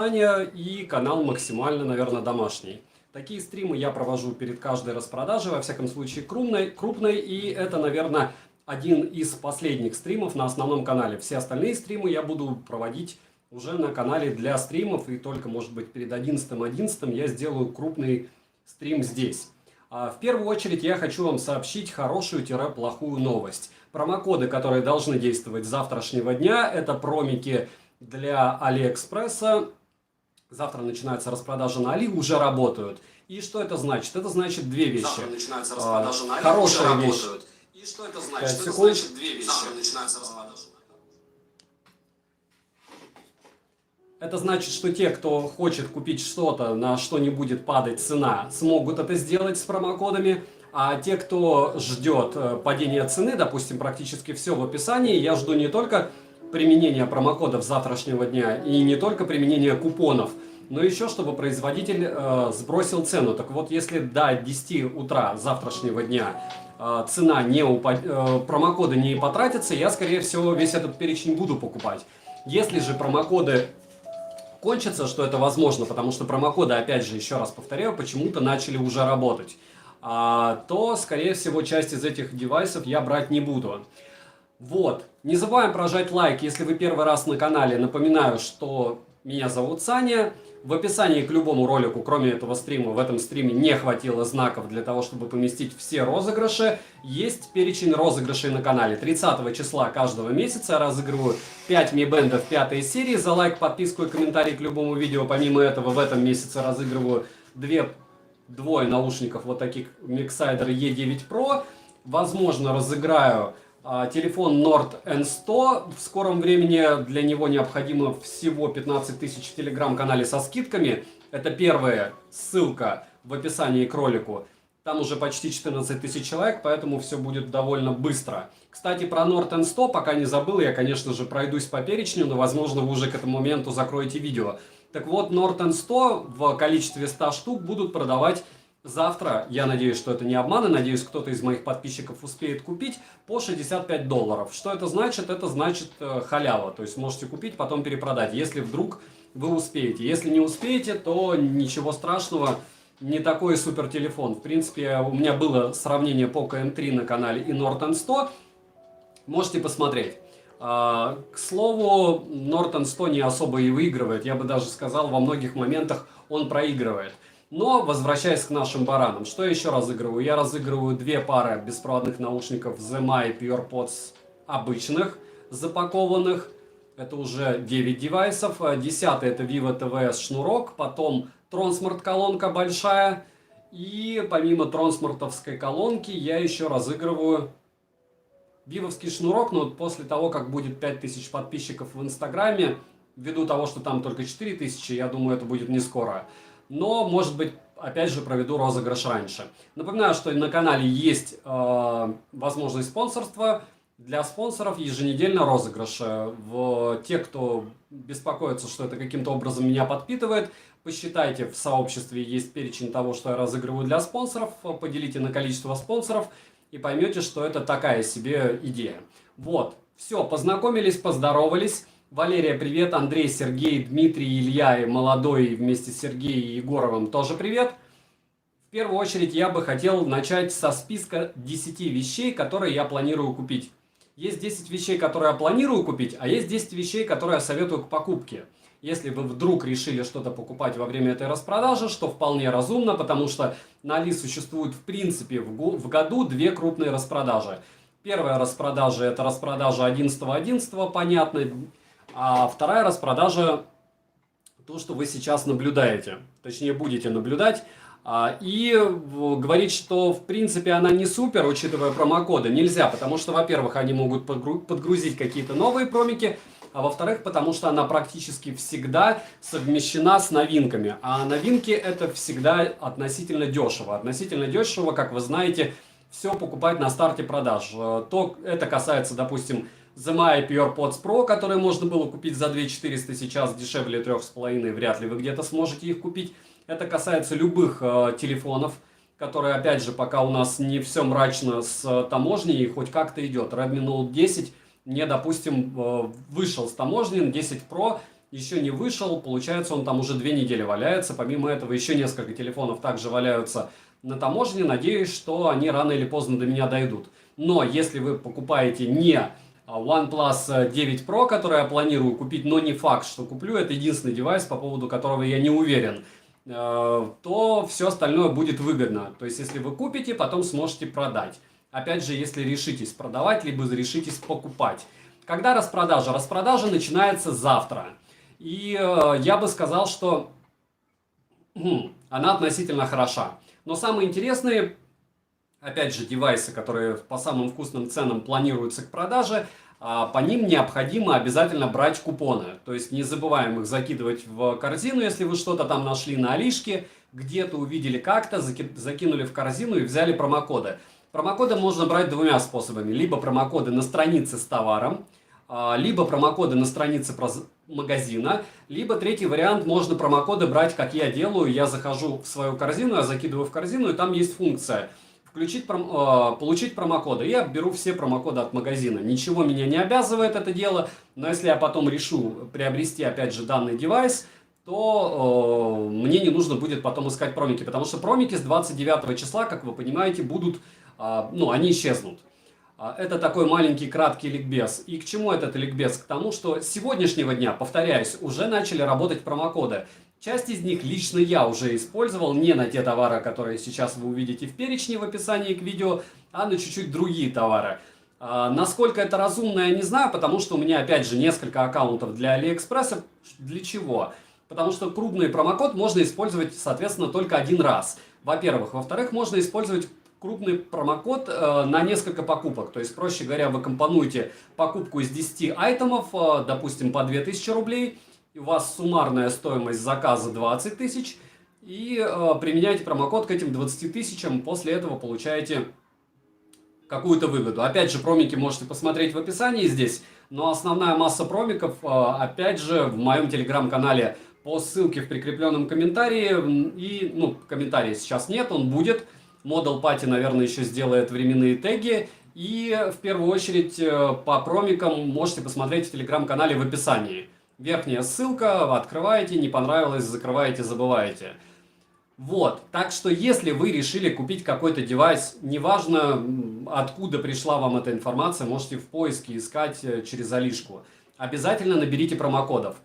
И канал максимально, наверное, домашний. Такие стримы я провожу перед каждой распродажей, во всяком случае крупной, и это, наверное, один из последних стримов на основном канале. Все остальные стримы я буду проводить уже на канале для стримов, и только, может быть, перед 11.11 я сделаю крупный стрим здесь. В первую очередь я хочу вам сообщить хорошую-плохую новость. Промокоды, которые должны действовать с завтрашнего дня, это промики для Алиэкспресса. Завтра начинается распродажа на Али, уже работают. И что это значит? Это значит две вещи. Завтра начинается распродажа на Али, хорошая уже вещь. Работают. И что это значит? Это значит две вещи. Завтра начинается распродажа. Это значит, что те, кто хочет купить что-то, на что не будет падать цена, смогут это сделать с промокодами. А те, кто ждет падения цены, допустим, практически все в описании, я жду не только применения промокодов завтрашнего дня и не только применения купонов, но еще чтобы производитель сбросил цену. Так вот, если до 10 утра завтрашнего дня цена промокоды не потратятся, я, скорее всего, весь этот перечень буду покупать. Если же промокоды кончатся, что это возможно, потому что промокоды, опять же, еще раз повторяю, почему-то начали уже работать, то, скорее всего, часть из этих девайсов я брать не буду. Вот. Не забываем прожать лайк, если вы первый раз на канале. Напоминаю, что меня зовут Саня. В описании к любому ролику, кроме этого стрима, в этом стриме не хватило знаков для того, чтобы поместить все розыгрыши. Есть перечень розыгрышей на канале. 30 числа каждого месяца я разыгрываю 5 Mi-бендов 5 серии. За лайк, подписку и комментарий к любому видео. Помимо этого, в этом месяце разыгрываю двое наушников, вот таких Mixsider E9 Pro. Возможно, разыграю телефон Nord N100. В скором времени для него необходимо всего 15 тысяч в телеграм-канале со скидками. Это первая ссылка в описании к ролику. Там уже почти 14 тысяч человек, поэтому все будет довольно быстро. Кстати, про Nord N100 пока не забыл. Я, конечно же, пройдусь по перечню, но, возможно, вы уже к этому моменту закроете видео. Так вот, Nord N100 в количестве 100 штук будут продавать завтра. Я надеюсь, что это не обман, и надеюсь, кто-то из моих подписчиков успеет купить по $65. Что это значит? Это значит халява. То есть можете купить, потом перепродать, если вдруг вы успеете. Если не успеете, то ничего страшного, не такой супер телефон. В принципе, у меня было сравнение Poco M3 на канале и Nord N100. Можете посмотреть. К слову, Nord N100 не особо и выигрывает. Я бы даже сказал, во многих моментах он проигрывает. Но, возвращаясь к нашим баранам, что я еще разыгрываю? Я разыгрываю две пары беспроводных наушников ZMI PurePods обычных, запакованных. Это уже 9 девайсов. 10 это Vivo TVS шнурок, потом Tronsmart колонка большая. И помимо Tronsmartовской колонки я еще разыгрываю вивовский шнурок, но после того, как будет 5000 подписчиков в Инстаграме, ввиду того, что там только 4000, я думаю, это будет не скоро. Но, может быть, опять же проведу розыгрыш раньше. Напоминаю, что на канале есть возможность спонсорства. Для спонсоров еженедельно розыгрыш. Те, кто беспокоится, что это каким-то образом меня подпитывает, посчитайте, в сообществе есть перечень того, что я разыгрываю для спонсоров. Поделите на количество спонсоров и поймете, что это такая себе идея. Вот, все, познакомились, поздоровались. Валерия, привет. Андрей, Сергей, Дмитрий, Илья и молодой вместе с Сергеем и Егоровым тоже привет. В первую очередь я бы хотел начать со списка 10 вещей, которые я планирую купить. Есть 10 вещей, которые я планирую купить, а есть 10 вещей, которые я советую к покупке. Если вы вдруг решили что-то покупать во время этой распродажи, что вполне разумно, потому что на Али существует в принципе в году две крупные распродажи. Первая распродажа — это распродажа 11.11, понятно. А вторая распродажа — то, что вы сейчас наблюдаете, точнее будете наблюдать. И говорить, что в принципе она не супер, учитывая промокоды, нельзя, потому что, во-первых, они могут подгрузить какие-то новые промики, а во-вторых, потому что она практически всегда совмещена с новинками. А новинки — это всегда относительно дешево. Относительно дешево, как вы знаете, все покупать на старте продаж. Это касается, допустим, ZMI PurePods Pro, которые можно было купить за 2400, сейчас дешевле 3,5, вряд ли вы где-то сможете их купить. Это касается любых телефонов, которые, опять же, пока у нас не все мрачно с таможней, хоть как-то идет. Redmi Note 10 мне, допустим, вышел с таможни, 10 Pro еще не вышел, получается, он там уже 2 недели валяется. Помимо этого, еще несколько телефонов также валяются на таможне. Надеюсь, что они рано или поздно до меня дойдут. Но если вы покупаете не OnePlus 9 Pro, который я планирую купить, но не факт, что куплю, это единственный девайс, по поводу которого я не уверен, то все остальное будет выгодно. То есть, если вы купите, потом сможете продать. Опять же, если решитесь продавать, либо решитесь покупать. Когда распродажа? Распродажа начинается завтра. И я бы сказал, что она относительно хороша. Но самые интересные, опять же, девайсы, которые по самым вкусным ценам планируются к продаже, по ним необходимо обязательно брать купоны. То есть не забываем их закидывать в корзину, если вы что-то там нашли на Алишке, где-то увидели как-то, закинули в корзину и взяли промокоды. Промокоды можно брать двумя способами. Либо промокоды на странице с товаром, либо промокоды на странице магазина, либо третий вариант, можно промокоды брать, как я делаю. Я захожу в свою корзину, я закидываю в корзину, и там есть функция получить промокоды. Я беру все промокоды от магазина. Ничего меня не обязывает это дело, но если я потом решу приобрести, опять же, данный девайс, то мне не нужно будет потом искать промики, потому что промики с 29 числа, как вы понимаете, будут, они исчезнут. Это такой маленький краткий ликбез. И к чему этот ликбез? К тому, что с сегодняшнего дня, повторяюсь, уже начали работать промокоды. Часть из них лично я уже использовал не на те товары, которые сейчас вы увидите в перечне в описании к видео, а на чуть-чуть другие товары. Насколько это разумно, я не знаю, потому что у меня опять же несколько аккаунтов для Алиэкспресса. Для чего? Потому что крупный промокод можно использовать, соответственно, только один раз. Во-первых. Во-вторых, можно использовать крупный промокод на несколько покупок. То есть, проще говоря, вы компонуете покупку из 10 айтемов, допустим, по 2000 рублей, и у вас суммарная стоимость заказа 20 тысяч, и применяете промокод к этим 20 тысячам, после этого получаете какую-то выгоду. Опять же, промики можете посмотреть в описании здесь, но основная масса промиков, опять же, в моем телеграм-канале по ссылке в прикрепленном комментарии, и, комментария сейчас нет, он будет. Model Party, наверное, еще сделает временные теги. И в первую очередь по промикам можете посмотреть в телеграм-канале в описании. Верхняя ссылка, открываете, не понравилось, закрываете, забываете. Вот, так что если вы решили купить какой-то девайс, неважно откуда пришла вам эта информация, можете в поиске искать через Алишку. Обязательно наберите промокодов.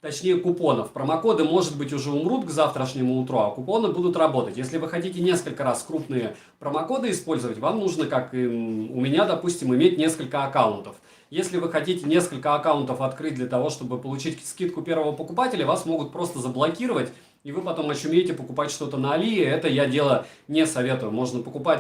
Точнее, купонов. Промокоды, может быть, уже умрут к завтрашнему утру, а купоны будут работать. Если вы хотите несколько раз крупные промокоды использовать, вам нужно, как и у меня, допустим, иметь несколько аккаунтов. Если вы хотите несколько аккаунтов открыть для того, чтобы получить скидку первого покупателя, вас могут просто заблокировать, и вы потом очумеете покупать что-то на Али. Это я дело не советую. Можно покупать,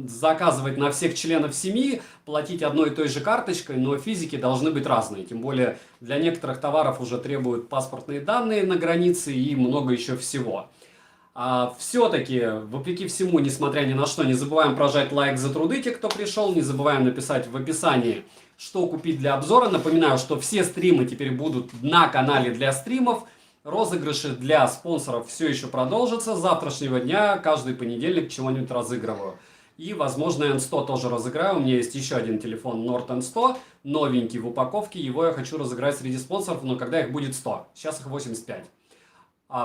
заказывать на всех членов семьи, платить одной и той же карточкой, но физики должны быть разные. Тем более для некоторых товаров уже требуют паспортные данные на границе и много еще всего. Все-таки, вопреки всему, несмотря ни на что, не забываем прожать лайк за труды, те, кто пришел, не забываем написать в описании, что купить для обзора. Напоминаю, что все стримы теперь будут на канале для стримов. Розыгрыши для спонсоров все еще продолжатся. С завтрашнего дня каждый понедельник чего-нибудь разыгрываю. И, возможно, N100 тоже разыграю. У меня есть еще один телефон Nord N100, новенький в упаковке. Его я хочу разыграть среди спонсоров, но когда их будет 100. Сейчас их 85.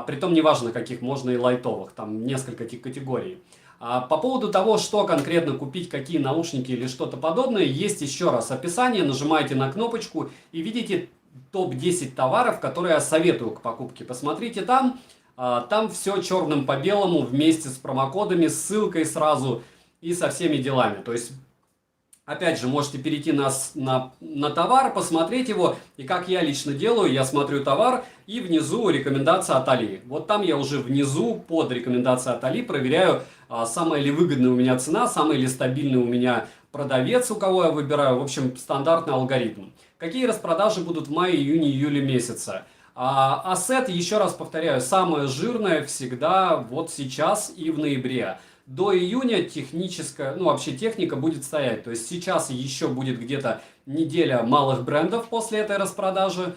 Притом неважно каких, можно и лайтовых. Там несколько категорий. По поводу того, что конкретно купить, какие наушники или что-то подобное, есть еще раз описание. Нажимаете на кнопочку и видите топ-10 товаров, которые я советую к покупке. Посмотрите там. Там все черным по белому вместе с промокодами, с ссылкой сразу и со всеми делами. То есть, опять же, можете перейти на товар, посмотреть его. И как я лично делаю, я смотрю товар и внизу рекомендация от Али. Вот там я уже внизу под рекомендацией от Али проверяю, самая ли выгодная у меня цена, самый ли стабильный у меня продавец, у кого я выбираю. В общем, стандартный алгоритм. Какие распродажи будут в мае, июне, июле месяце? Ассет, еще раз повторяю, самое жирное всегда вот сейчас и в ноябре. До июня вообще техника будет стоять. То есть сейчас еще будет где-то неделя малых брендов после этой распродажи.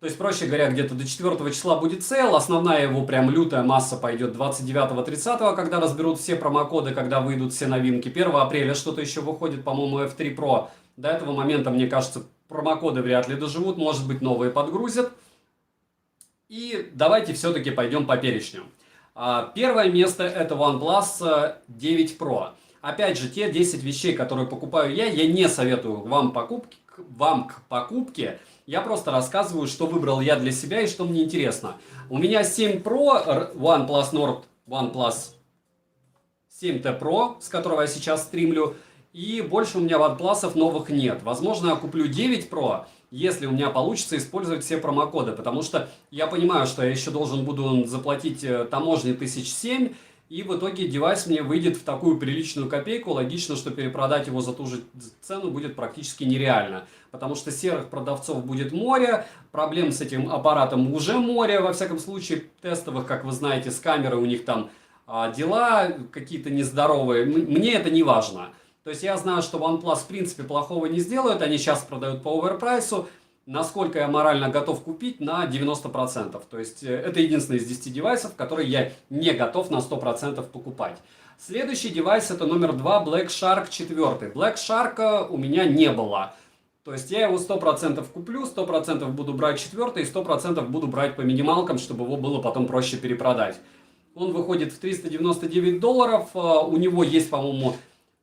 То есть, проще говоря, где-то до 4 числа будет сейл. Основная его прям лютая масса пойдет 29-30, когда разберут все промокоды, когда выйдут все новинки. 1 апреля что-то еще выходит, по-моему, F3 Pro. До этого момента, мне кажется, промокоды вряд ли доживут, может быть, новые подгрузят. И давайте все-таки пойдем по перечню. Первое место это OnePlus 9 Pro. Опять же, те 10 вещей, которые покупаю я не советую вам к покупке. Я просто рассказываю, что выбрал я для себя и что мне интересно. У меня 7 Pro, OnePlus Nord, OnePlus 7T Pro, с которого я сейчас стримлю. И больше у меня OnePlus'ов новых нет. Возможно, я куплю 9 Pro, если у меня получится использовать все промокоды. Потому что я понимаю, что я еще должен буду заплатить таможни 1007. И в итоге девайс мне выйдет в такую приличную копейку. Логично, что перепродать его за ту же цену будет практически нереально. Потому что серых продавцов будет море. Проблем с этим аппаратом уже море. Во всяком случае, тестовых, как вы знаете, с камерой у них там дела какие-то нездоровые. Мне это не важно. То есть я знаю, что OnePlus в принципе плохого не сделают. Они сейчас продают по оверпрайсу. Насколько я морально готов купить? На 90%. То есть это единственный из 10 девайсов, которые я не готов на 100% покупать. Следующий девайс это номер 2 Black Shark 4. Black Shark у меня не было. То есть я его 100% куплю, 100% буду брать 4 и 100% буду брать по минималкам, чтобы его было потом проще перепродать. Он выходит в $399. У него есть, по-моему,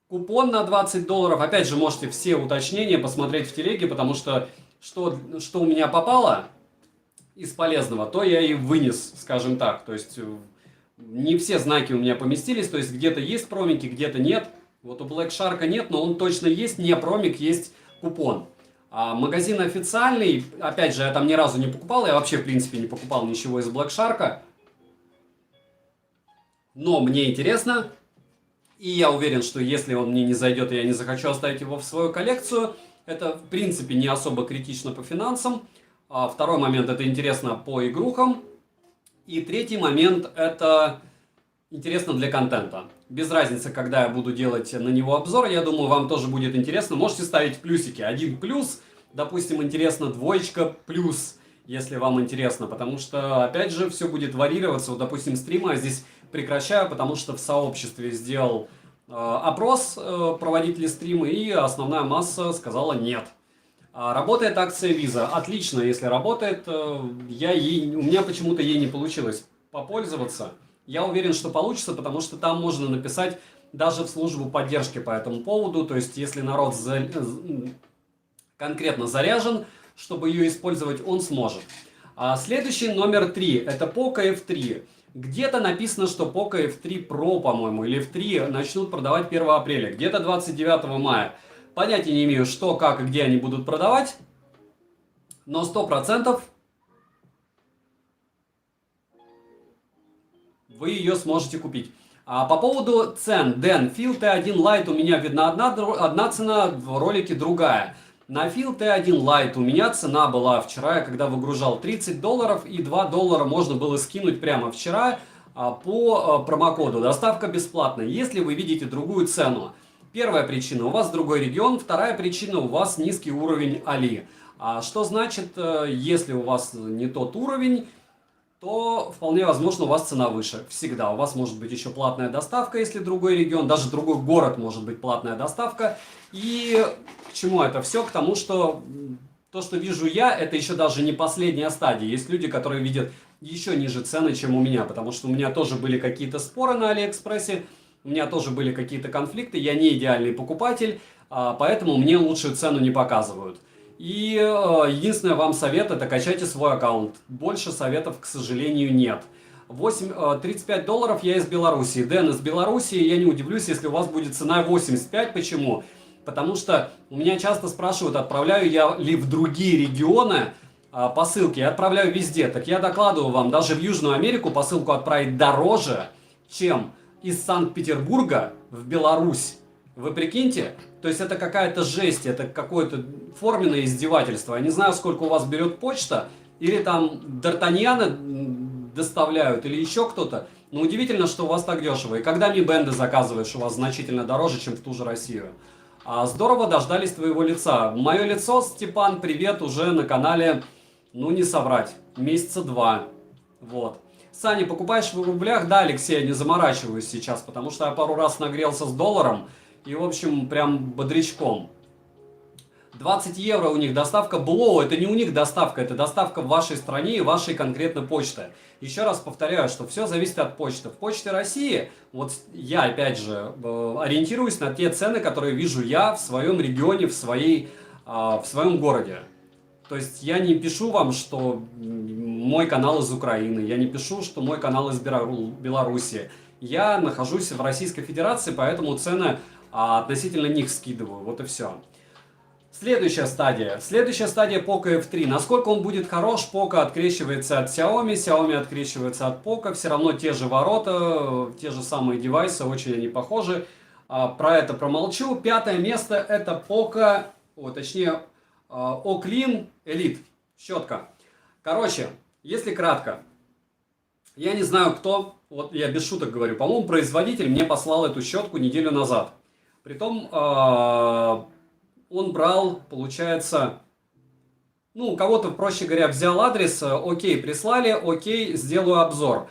купон на $20. Опять же, можете все уточнения посмотреть в телеге, потому что что у меня попало из полезного, то я и вынес, скажем так. То есть не все знаки у меня поместились, то есть где-то есть промики, где-то нет. Вот у Black Shark нет, но он точно есть, не промик, есть купон. А магазин официальный, опять же, я там ни разу не покупал, я вообще в принципе не покупал ничего из Black Shark. Но мне интересно, и я уверен, что если он мне не зайдет и я не захочу оставить его в свою коллекцию, это в принципе не особо критично по финансам. Второй момент это интересно по игрухам. И третий момент это интересно для контента. Без разницы, когда я буду делать на него обзор, я думаю, вам тоже будет интересно. Можете ставить плюсики. 1 плюс, допустим, интересно, 2 плюс, если вам интересно. Потому что, опять же, все будет варьироваться. Вот, допустим, стримы я здесь прекращаю, потому что в сообществе сделал опрос, проводить ли стримы, и основная масса сказала нет. Работает акция Visa. Отлично, если работает. У меня почему-то ей не получилось попользоваться. Я уверен, что получится, потому что там можно написать даже в службу поддержки по этому поводу. То есть, если народ конкретно заряжен, чтобы ее использовать, он сможет. Следующий номер 3. Это Poco F3. Где-то написано, что Poco F3 Pro, по-моему, или F3 начнут продавать 1 апреля, где-то 29 мая. Понятия не имею, что, как и где они будут продавать, но 100% вы ее сможете купить. По поводу цен, Дэн, Feel T1 Lite у меня видна одна цена, в ролике другая. На Feel T1 Lite у меня цена была вчера, я когда выгружал $30, и $2 можно было скинуть прямо вчера по промокоду. Доставка бесплатная, если вы видите другую цену. Первая причина, у вас другой регион, вторая причина, у вас низкий уровень Али. Что значит, если у вас не тот уровень, то вполне возможно у вас цена выше. Всегда. У вас может быть еще платная доставка, если другой регион, даже другой город может быть платная доставка. И к чему это все? К тому, что то, что вижу я, это еще даже не последняя стадия. Есть люди, которые видят еще ниже цены, чем у меня, потому что у меня тоже были какие-то споры на Алиэкспрессе, у меня тоже были какие-то конфликты, я не идеальный покупатель, поэтому мне лучшую цену не показывают. И единственное вам совет, это качайте свой аккаунт. Больше советов, к сожалению, нет. $35 я из Беларуси. Дэн, из Беларуси я не удивлюсь, если у вас будет цена 85. Почему? Потому что у меня часто спрашивают, отправляю я ли в другие регионы посылки. Я отправляю везде. Так я докладываю вам, даже в Южную Америку посылку отправить дороже, чем из Санкт-Петербурга в Беларусь. Вы прикиньте? То есть это какая-то жесть, это какое-то форменное издевательство. Я не знаю, сколько у вас берет почта, или там Д'Артаньяны доставляют, или еще кто-то. Но удивительно, что у вас так дешево. И когда Mi Band заказываешь, у вас значительно дороже, чем в ту же Россию. Здорово дождались твоего лица. Мое лицо, Степан, привет, уже на канале, ну не соврать, месяца 2. Вот. Саня, покупаешь в рублях? Да, Алексей, я не заморачиваюсь сейчас, потому что я пару раз нагрелся с долларом. И, в общем, прям бодрячком. 20 евро у них доставка Below, это не у них доставка, это доставка в вашей стране и вашей конкретно почты. Еще раз повторяю, что все зависит от почты. В Почте России, вот я опять же ориентируюсь на те цены, которые вижу я в своем регионе, в своем городе. То есть я не пишу вам, что мой канал из Украины, я не пишу, что мой канал из Беларуси. Я нахожусь в Российской Федерации, поэтому цены относительно них скидываю. Вот и все. Следующая стадия. Следующая стадия Poco F3. Насколько он будет хорош, Poco открещивается от Xiaomi, Xiaomi открещивается от Poco. Все равно те же ворота, те же самые девайсы, очень они похожи. Про это промолчу. Пятое место это Poco, точнее Oclean Elite. Щетка. Короче, если кратко. Я не знаю кто, вот я без шуток говорю, по-моему, производитель мне послал эту щетку неделю назад. Притом он брал, получается, у кого-то, проще говоря, взял адрес, окей, прислали, окей, сделаю обзор.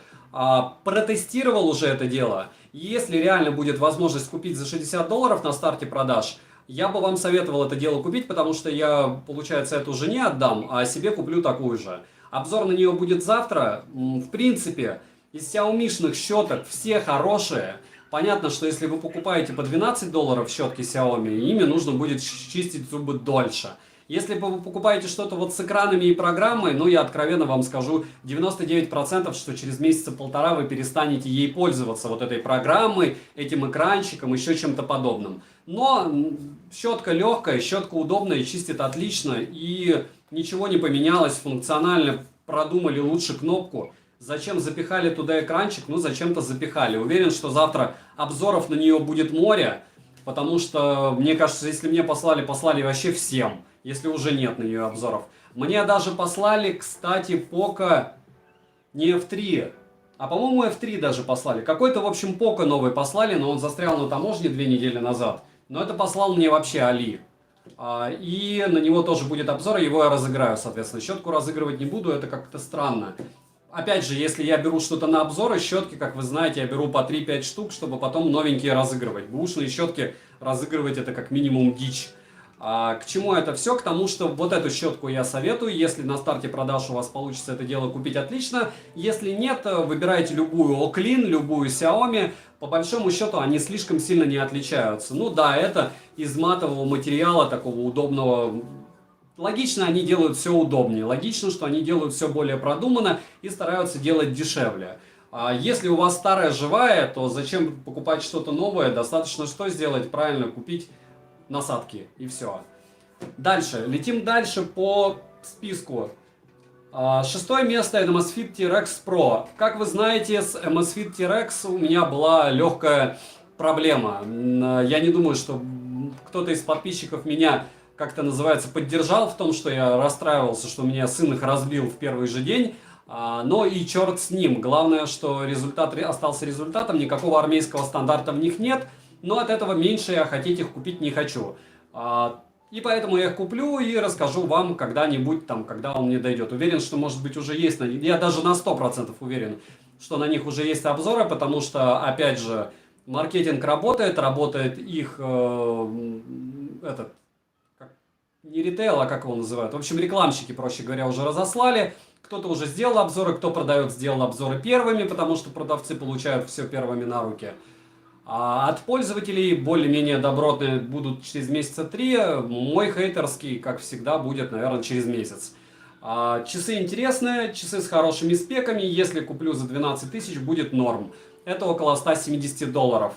Протестировал уже это дело. Если реально будет возможность купить за $60 на старте продаж, я бы вам советовал это дело купить, потому что я, получается, эту жене отдам, а себе куплю такую же. Обзор на нее будет завтра. В принципе, из Xiaomi-шных щеток все хорошие. Понятно, что если вы покупаете по $12 щетки Xiaomi, ими нужно будет чистить зубы дольше. Если вы покупаете что-то вот с экранами и программой, я откровенно вам скажу, 99%, что через месяца полтора вы перестанете ей пользоваться, вот этой программой, этим экранчиком, еще чем-то подобным. Но щетка легкая, щетка удобная, чистит отлично, и ничего не поменялось, функционально продумали лучше кнопку. Зачем запихали туда экранчик? Зачем-то запихали. Уверен, что завтра обзоров на нее будет море, потому что, мне кажется, если мне послали вообще всем, если уже нет на нее обзоров. Мне даже послали, кстати, Poco не F3, а по-моему F3 даже послали. Какой-то, в общем, Poco новый послали, но он застрял на таможне 2 недели назад. Но это послал мне вообще Али. И на него тоже будет обзор, его я разыграю, соответственно. Щетку разыгрывать не буду, это как-то странно. Опять же, если я беру что-то на обзоры, щетки, как вы знаете, я беру по 3-5 штук, чтобы потом новенькие разыгрывать. Бэушные щетки разыгрывать это как минимум дичь. К чему это все? К тому, что вот эту щетку я советую. Если на старте продаж у вас получится это дело купить, отлично. Если нет, выбирайте любую Oclean, любую Xiaomi. По большому счету они слишком сильно не отличаются. Это из матового материала, такого удобного. Логично, они делают все удобнее. Логично, что они делают все более продуманно и стараются делать дешевле. Если у вас старая живая, то зачем покупать что-то новое? Достаточно что сделать? Правильно, купить насадки и все. Дальше. Летим дальше по списку. Шестое место Amazfit T-Rex Pro. Как вы знаете, с Amazfit T-Rex у меня была легкая проблема. Я не думаю, что кто-то из подписчиков меня, как-то называется, поддержал в том, что я расстраивался, что у меня сын их разбил в первый же день. Но и черт с ним. Главное, что результат остался результатом, никакого армейского стандарта в них нет. Но от этого меньше я хотеть их купить не хочу. И поэтому я их куплю и расскажу вам когда-нибудь, когда он мне дойдет. Уверен, что может быть уже есть, я даже на 100% уверен, что на них уже есть обзоры, потому что, опять же, маркетинг работает их, не ритейл, а как его называют, в общем, рекламщики, проще говоря, уже разослали. Кто-то уже сделал обзоры, кто продает, сделал обзоры первыми, потому что продавцы получают все первыми на руки. А от пользователей более-менее добротные будут через месяца 3. Мой хейтерский, как всегда, будет, наверное, через месяц. Часы интересные, часы с хорошими спеками. Если куплю за 12 тысяч, будет норм. Это около $170.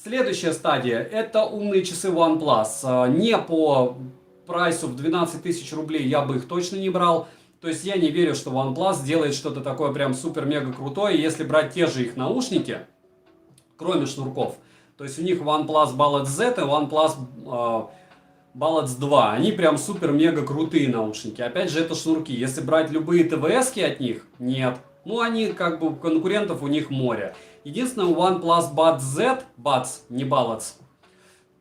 Следующая стадия – это умные часы OnePlus. Не по прайсу в 12 тысяч рублей я бы их точно не брал. То есть я не верю, что OnePlus делает что-то такое прям супер-мега крутое. Если брать те же их наушники, кроме шнурков. То есть у них OnePlus Bullets Z и OnePlus Bullets 2. Они прям супер-мега крутые наушники. Опять же, это шнурки. Если брать любые ТВСки от них, нет. Они как бы конкурентов у них море. Единственное, у OnePlus Buds Z, Buds, не Bullets,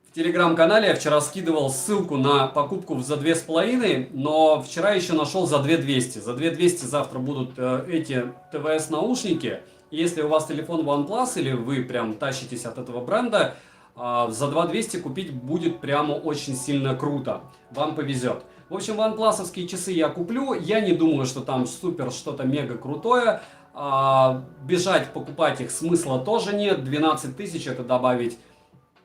в телеграм-канале я вчера скидывал ссылку на покупку за 2,5, но вчера еще нашел за 2200. За 2200 завтра будут эти ТВС наушники. Если у вас телефон OnePlus или вы прям тащитесь от этого бренда, За 2200 купить будет прямо очень сильно круто. Вам повезет. В общем, OnePlus-овские часы я куплю. Я не думаю, что там супер что-то мега крутое. Бежать покупать их смысла тоже нет. 12 тысяч это добавить,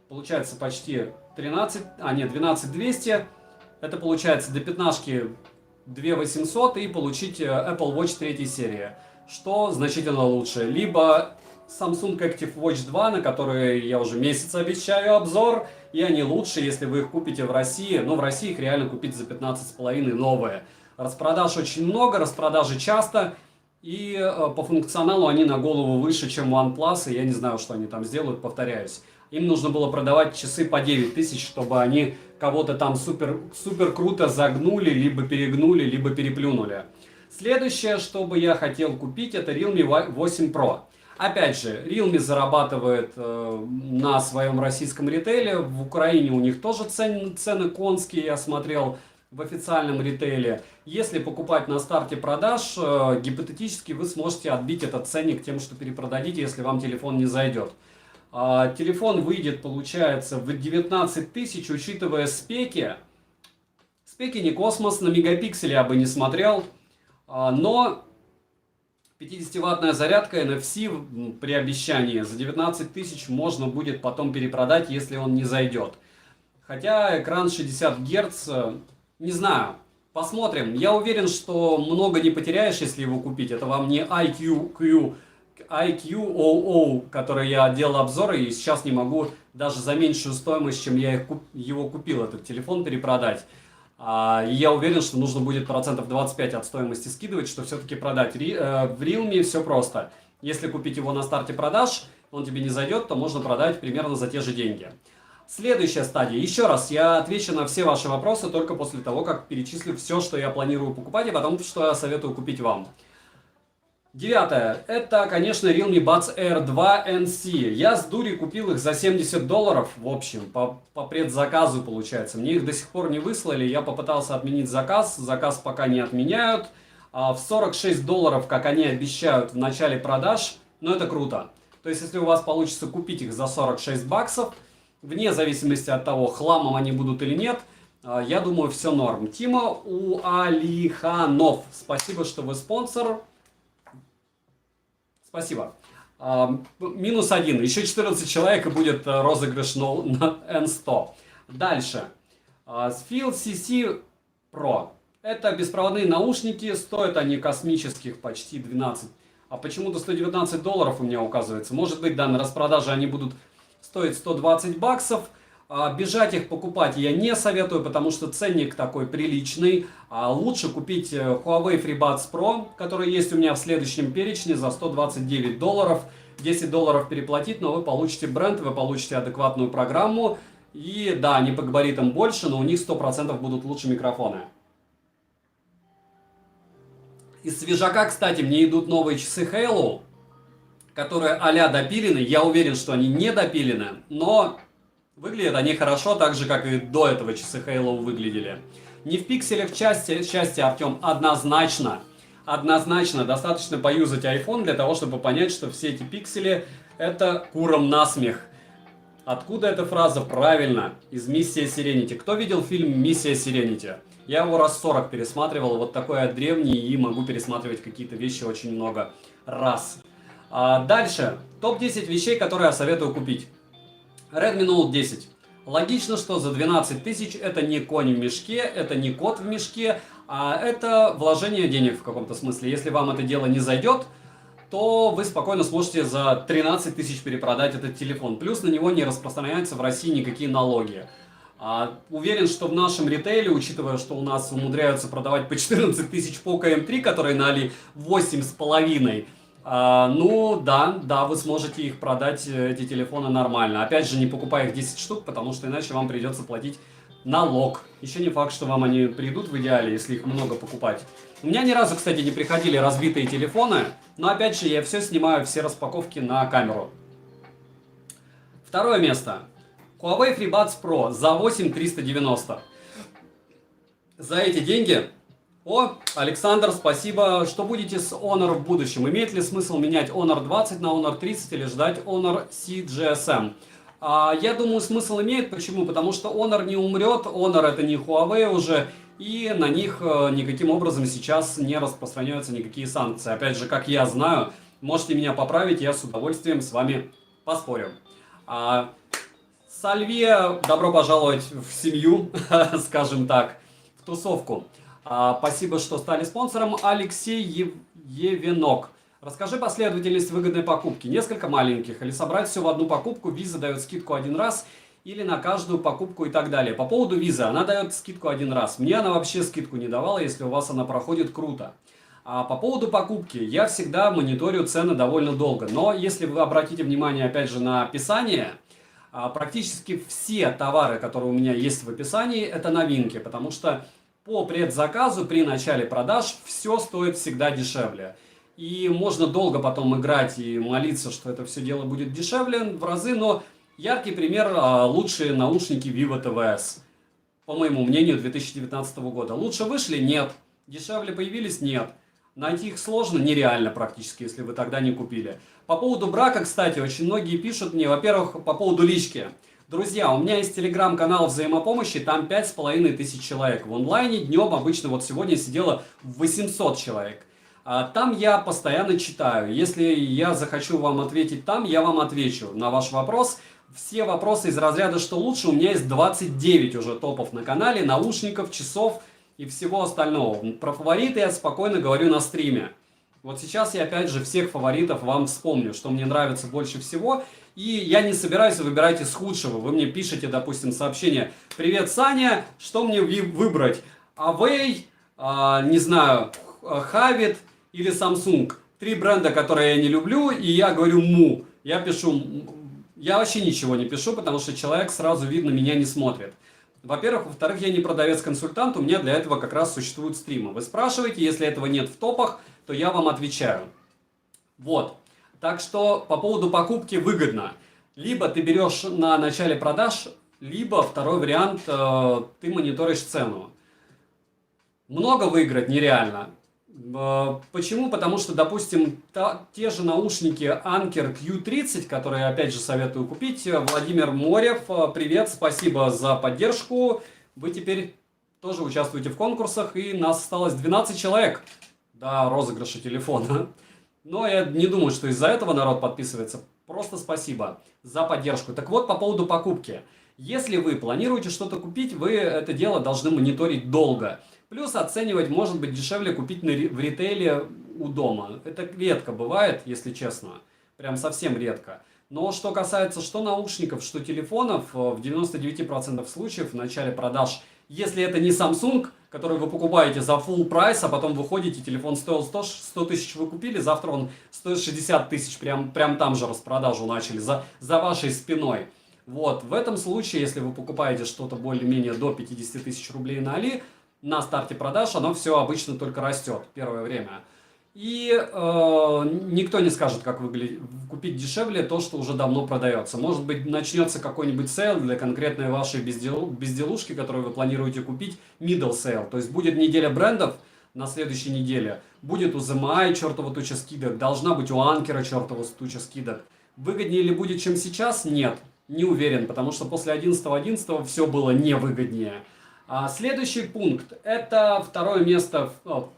получается почти 12 200. Это получается до пятнашки 2800 и получить Apple Watch 3 серии. Что значительно лучше. Либо Samsung Active Watch 2, на которые я уже месяц обещаю обзор. И они лучше, если вы их купите в России. Но в России их реально купить за 15,5 новые. Распродаж очень много, распродажи часто. И по функционалу они на голову выше, чем OnePlus. И я не знаю, что они там сделают, повторяюсь. Им нужно было продавать часы по 9 тысяч, чтобы они кого-то там супер круто загнули, либо перегнули, либо переплюнули. Следующее, что бы я хотел купить, это Realme 8 Pro. Опять же, Realme зарабатывает на своем российском ритейле. В Украине у них тоже цены конские, я смотрел в официальном ритейле. Если покупать на старте продаж, гипотетически вы сможете отбить этот ценник тем, что перепродадите, если вам телефон не зайдет. Телефон выйдет, получается, в 19 тысяч, учитывая спеки. Спеки не космос, на мегапикселе я бы не смотрел. Но 50-ваттная зарядка NFC при обещании за 19 тысяч можно будет потом перепродать, если он не зайдет. Хотя экран 60 Гц, не знаю, посмотрим. Я уверен, что много не потеряешь, если его купить. Это вам не IQOO, который я делал обзоры, и сейчас не могу даже за меньшую стоимость, чем я его купил, этот телефон, перепродать. И я уверен, что нужно будет процентов 25 от стоимости скидывать, что все-таки продать. В Realme все просто. Если купить его на старте продаж, он тебе не зайдет, то можно продать примерно за те же деньги. Следующая стадия. Еще раз, я отвечу на все ваши вопросы только после того, как перечислю все, что я планирую покупать, и потом, что я советую купить вам. Девятое. Это, конечно, Realme Buds Air 2 NC. Я с дури купил их за $70, в общем, по предзаказу получается. Мне их до сих пор не выслали, я попытался отменить заказ пока не отменяют. В $46, как они обещают в начале продаж, но это круто. То есть, если у вас получится купить их за 46 баксов, вне зависимости от того, хламом они будут или нет, я думаю, все норм. Тима Уалиханов, спасибо, что вы спонсор. Спасибо. -1. Еще 14 человек и будет розыгрыш на N100. Дальше. Feel CC Pro. Это беспроводные наушники. Стоят они космических почти 12. А почему-то $119 у меня указывается. Может быть, да, на распродаже они будут стоить 120 баксов. Бежать их покупать я не советую, потому что ценник такой приличный. Лучше купить Huawei FreeBuds Pro, который есть у меня в следующем перечне за $129. $10 переплатить, но вы получите бренд, вы получите адекватную программу. И да, они по габаритам больше, но у них 100% будут лучше микрофоны. Из свежака, кстати, мне идут новые часы Halo, которые а-ля допилены. Я уверен, что они не допилены, но выглядят они хорошо, так же, как и до этого часы Halo выглядели. Не в пикселях счастья, Артем, однозначно. Однозначно, достаточно поюзать iPhone для того, чтобы понять, что все эти пиксели это курам насмех. Откуда эта фраза? Правильно, из «Миссия Serenity». Кто видел фильм «Миссия Serenity»? Я его раз 40 пересматривал, вот такой я древний и могу пересматривать какие-то вещи очень много раз. Дальше, топ-10 вещей, которые я советую купить. Redmi Note 10. Логично, что за 12 тысяч это не конь в мешке, это не кот в мешке, а это вложение денег в каком-то смысле. Если вам это дело не зайдет, то вы спокойно сможете за 13 тысяч перепродать этот телефон. Плюс на него не распространяются в России никакие налоги. Уверен, что в нашем ритейле, учитывая, что у нас умудряются продавать по 14 тысяч Poco M3, которые на Али 8,5, ну да, вы сможете их продать, эти телефоны, нормально. Опять же, не покупая их 10 штук, потому что иначе вам придется платить налог. Еще не факт, что вам они придут в идеале, если их много покупать. У меня ни разу, кстати, не приходили разбитые телефоны, но опять же, я все снимаю, все распаковки на камеру. Второе место. Huawei FreeBuds Pro за 8390. За эти деньги... О, Александр, спасибо. Что будете с Honor в будущем? Имеет ли смысл менять Honor 20 на Honor 30 или ждать Honor CGSM? Я думаю, смысл имеет. Почему? Потому что Honor не умрет, Honor это не Huawei уже, и на них никаким образом сейчас не распространяются никакие санкции. Опять же, как я знаю, можете меня поправить, я с удовольствием с вами поспорю. Сальвия, добро пожаловать в семью, скажем так, в тусовку. Спасибо, что стали спонсором. Алексей Евенок. Расскажи последовательность выгодной покупки. Несколько маленьких. Или собрать все в одну покупку. Виза дает скидку один раз. Или на каждую покупку и так далее. По поводу визы. Она дает скидку один раз. Мне она вообще скидку не давала. Если у вас она проходит, круто. А по поводу покупки. Я всегда мониторю цены довольно долго. Но если вы обратите внимание опять же на описание, практически все товары, которые у меня есть в описании, это новинки. Потому что по предзаказу при начале продаж все стоит всегда дешевле. И можно долго потом играть и молиться, что это все дело будет дешевле в разы, но яркий пример – лучшие наушники Vivo TVS. По моему мнению, 2019 года. Лучше вышли? Нет. Дешевле появились? Нет. Найти их сложно? Нереально практически, если вы тогда не купили. По поводу брака, кстати, очень многие пишут мне, во-первых, по поводу лички. Друзья, у меня есть телеграм-канал взаимопомощи, там 5500 человек. В онлайне днем обычно, вот сегодня сидело 800 человек. Там я постоянно читаю. Если я захочу вам ответить там, я вам отвечу на ваш вопрос. Все вопросы из разряда «что лучше» у меня есть 29 уже топов на канале, наушников, часов и всего остального. Про фавориты я спокойно говорю на стриме. Вот сейчас я опять же всех фаворитов вам вспомню, что мне нравится больше всего. И я не собираюсь выбирать из худшего. Вы мне пишете, допустим, сообщение: «Привет, Саня, что мне выбрать? Huawei, не знаю, Havit или Samsung». Три бренда, которые я не люблю, и я говорю «му». Я пишу, я вообще ничего не пишу, потому что человек сразу видно меня не смотрит. Во-первых. Во-вторых, я не продавец-консультант, у меня для этого как раз существуют стримы. Вы спрашиваете, если этого нет в топах, то я вам отвечаю. Вот. Так что по поводу покупки выгодно. Либо ты берешь на начале продаж, либо второй вариант, ты мониторишь цену. Много выиграть нереально. Почему? Потому что, допустим, те же наушники Anker Q30, которые, опять же, советую купить. Владимир Морев, привет, спасибо за поддержку. Вы теперь тоже участвуете в конкурсах, и нас осталось 12 человек до розыгрыша телефона. Но я не думаю, что из-за этого народ подписывается. Просто спасибо за поддержку. Так вот, по поводу покупки. Если вы планируете что-то купить, вы это дело должны мониторить долго. Плюс оценивать, может быть, дешевле купить в ритейле у дома. Это редко бывает, если честно. Прям совсем редко. Но что касается что наушников, что телефонов, в 99% случаев в начале продаж, если это не Samsung, который вы покупаете за full прайс, а потом выходите, телефон стоил 100 тысяч вы купили, завтра он стоит 60 тысяч, прям там же распродажу начали, за вашей спиной. Вот, в этом случае, если вы покупаете что-то более-менее до 50 тысяч рублей на Али, на старте продаж оно все обычно только растет первое время. И никто не скажет, как купить дешевле то, что уже давно продается. Может быть, начнется какой-нибудь сейл для конкретной вашей безделушки, которую вы планируете купить, middle sale. То есть будет неделя брендов на следующей неделе. Будет у ZMI чертова туча скидок, должна быть у Анкера чертова туча скидок. Выгоднее ли будет, чем сейчас? Нет, не уверен, потому что после 11.11 все было невыгоднее. Следующий пункт, это второе место,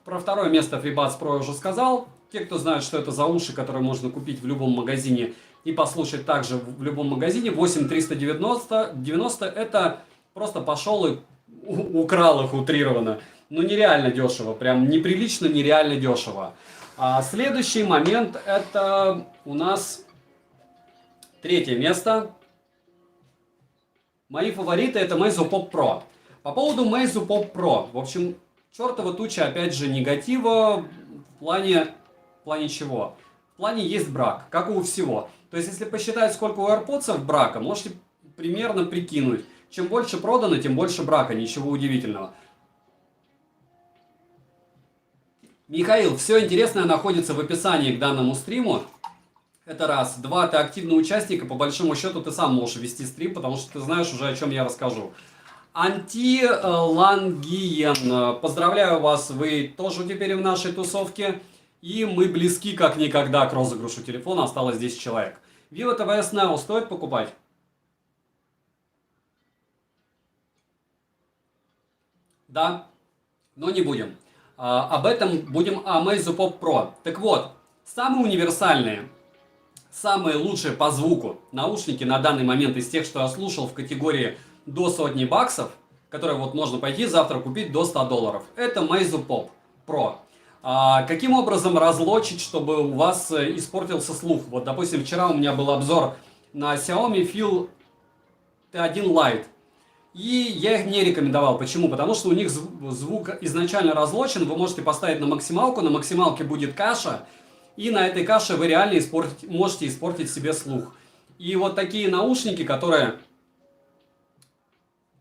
про второе место FreeBuds Pro я уже сказал. Те, кто знает, что это за уши, которые можно купить в любом магазине и послушать также в любом магазине, 8390, это просто пошел и украл их утрированно. Ну нереально дешево, прям неприлично нереально дешево. Следующий момент, это у нас третье место. Мои фавориты это Meizu Pop Pro. По поводу Meizu Pop Pro, в общем, чертова туча, опять же, негатива в плане чего? В плане есть брак, как и у всего. То есть, если посчитать, сколько у AirPods брака, можете примерно прикинуть. Чем больше продано, тем больше брака, ничего удивительного. Михаил, все интересное находится в описании к данному стриму. Это раз. Два, ты активный участник, и по большому счету ты сам можешь вести стрим, потому что ты знаешь уже, о чем я расскажу. Антилангиен, поздравляю вас, вы тоже теперь в нашей тусовке. И мы близки как никогда к розыгрышу телефона, осталось 10 человек. Vivo TVS Neo стоит покупать? да, но не будем. Об этом будем о Meizu Pop Pro. Так вот, самые универсальные, самые лучшие по звуку наушники на данный момент из тех, что я слушал в категории до сотни баксов, которые вот можно пойти завтра купить до $100, это Meizu Pop Pro. Каким образом разлочить, чтобы у вас испортился слух? Вот, допустим, вчера у меня был обзор на Xiaomi Feel T1 Lite. И я их не рекомендовал. Почему? Потому что у них звук изначально разлочен. Вы можете поставить на максималку. На максималке будет каша. И на этой каше вы реально можете испортить себе слух. И вот такие наушники, которые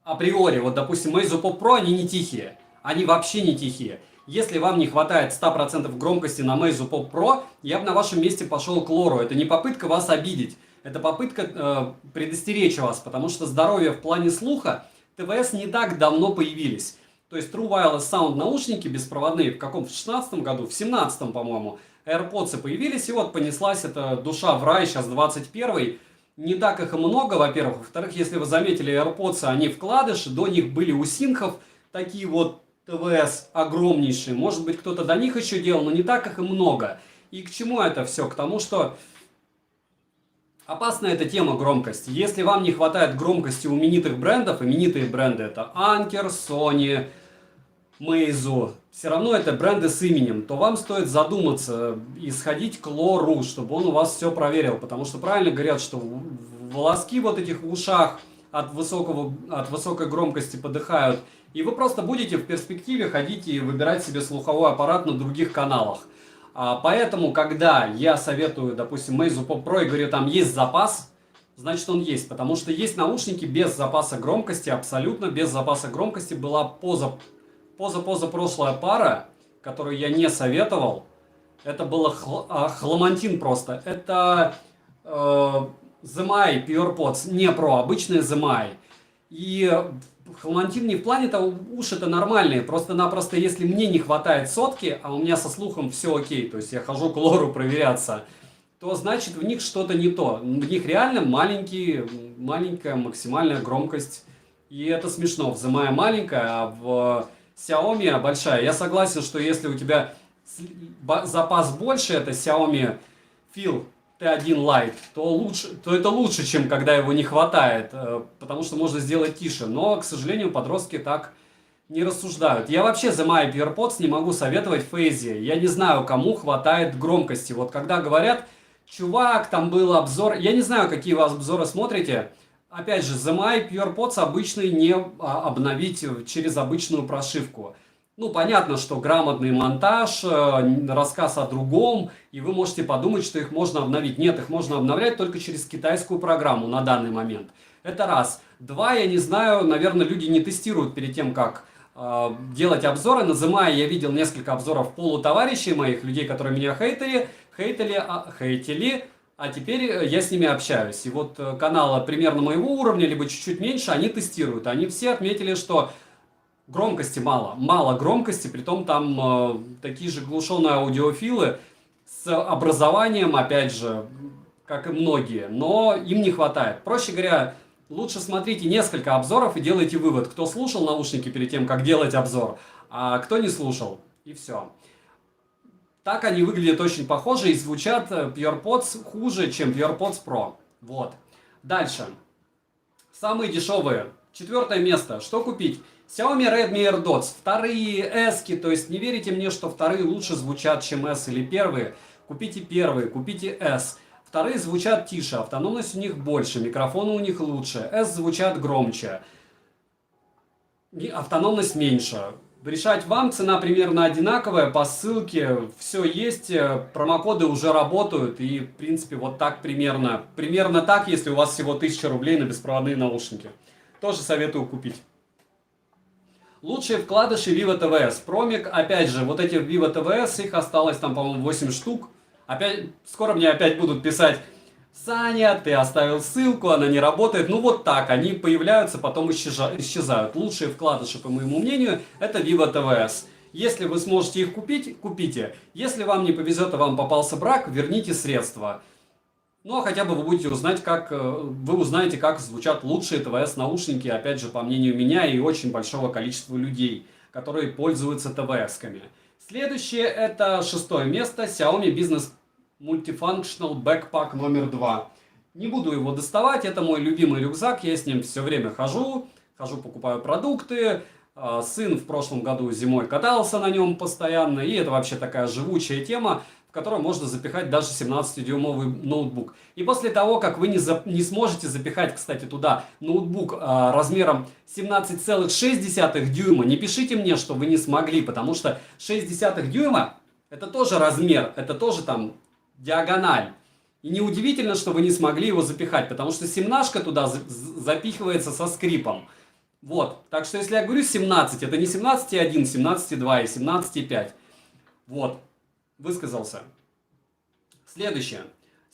априори, вот допустим, Meizu Pop Pro, они не тихие. Они вообще не тихие. Если вам не хватает 100% громкости на Meizu Pop Pro, я бы на вашем месте пошел к лору. Это не попытка вас обидеть. Это попытка предостеречь вас, потому что здоровье в плане слуха ТВС не так давно появились. То есть True Wireless Sound наушники беспроводные в каком? В 16 году, в 17 по-моему, AirPods появились, и вот понеслась эта душа в рай, сейчас 21-й. Не так их и много, во-первых. Во-вторых, если вы заметили, AirPods, они вкладыши, до них были у синхов такие вот ТВС огромнейшие. Может быть, кто-то до них еще делал, но не так их и много. И к чему это все? К тому, что опасна эта тема громкости. Если вам не хватает громкости у именитых брендов, именитые бренды это Anker, Sony, Meizu, все равно это бренды с именем, то вам стоит задуматься и сходить к лору, чтобы он у вас все проверил. Потому что правильно говорят, что волоски вот этих в ушах от высокой громкости подыхают. И вы просто будете в перспективе ходить и выбирать себе слуховой аппарат на других каналах. Поэтому, когда я советую, допустим, Meizu Pop Pro и говорю, там есть запас, значит он есть. Потому что есть наушники без запаса громкости, абсолютно без запаса громкости. Была позапрошлая пара, которую я не советовал. Это было хламантин просто. Это ZMI PurePods, не Pro, обычные ZMI. И хламантин не в плане того, уши-то нормальные, просто-напросто, если мне не хватает сотки, а у меня со слухом все окей, то есть я хожу к лору проверяться, то значит в них что-то не то. В них реально маленькая максимальная громкость, и это смешно. В ZMI маленькая, а в Xiaomi большая. Я согласен, что если у тебя запас больше, это Xiaomi Feel T1 Lite, то это лучше, чем когда его не хватает, потому что можно сделать тише. Но, к сожалению, подростки так не рассуждают. Я вообще ZMI PurePods не могу советовать Фейзи. Я не знаю, кому хватает громкости. Вот когда говорят, чувак, там был обзор, я не знаю, какие вы обзоры смотрите. Опять же, ZMI PurePods обычный не обновить через обычную прошивку. Ну, понятно, что грамотный монтаж, рассказ о другом, и вы можете подумать, что их можно обновить. Нет, их можно обновлять только через китайскую программу на данный момент. Это раз. Два, я не знаю, наверное, люди не тестируют перед тем, как делать обзоры. На ZMI я видел несколько обзоров полутоварищей моих, людей, которые меня хейтили, а теперь я с ними общаюсь. И вот каналы примерно моего уровня, либо чуть-чуть меньше, они тестируют. Они все отметили, что громкости мало громкости, притом там такие же глушеные аудиофилы с образованием, опять же, как и многие, но им не хватает. Проще говоря, лучше смотрите несколько обзоров и делайте вывод, кто слушал наушники перед тем, как делать обзор, а кто не слушал, и все. Так они выглядят очень похоже и звучат PurePods хуже, чем PurePods Pro. Вот. Дальше. Самые дешевые. 4 место. Что купить? Xiaomi Redmi AirDots. Вторые S-ки, то есть не верите мне, что вторые лучше звучат, чем S или первые. Купите первые, купите S. Вторые звучат тише, автономность у них больше, микрофоны у них лучше. S звучат громче, автономность меньше. Решать вам, цена примерно одинаковая, по ссылке все есть, промокоды уже работают, и в принципе вот так примерно так, если у вас всего 1000 рублей на беспроводные наушники. Тоже советую купить. Лучшие вкладыши Vivo TVS. Промик, опять же, вот эти Vivo TVS, их осталось там, по-моему, 8 штук. Скоро мне опять будут писать: Саня, ты оставил ссылку, она не работает. Ну вот так, они появляются, потом исчезают. Лучшие вкладыши, по моему мнению, это Vivo TVS. Если вы сможете их купить, купите. Если вам не повезет, и вам попался брак, верните средства. Ну, а хотя бы вы узнаете, как звучат лучшие ТВС наушники, опять же, по мнению меня и очень большого количества людей, которые пользуются ТВС-ками. Следующее это 6-е место, Xiaomi Business Multifunctional Backpack номер 2. Не буду его доставать, это мой любимый рюкзак, я с ним все время хожу, покупаю продукты. Сын в прошлом году зимой катался на нем постоянно, и это вообще такая живучая тема, в которую можно запихать даже 17-дюймовый ноутбук. И после того, как вы не сможете запихать, кстати, туда ноутбук размером 17,6 дюйма, не пишите мне, что вы не смогли, потому что 0,6 дюйма это тоже размер, это тоже там диагональ. И неудивительно, что вы не смогли его запихать, потому что 17-шка туда запихивается со скрипом. Вот, так что если я говорю 17, это не 17,1, 17,2 и 17,5. Вот, высказался. Следующее.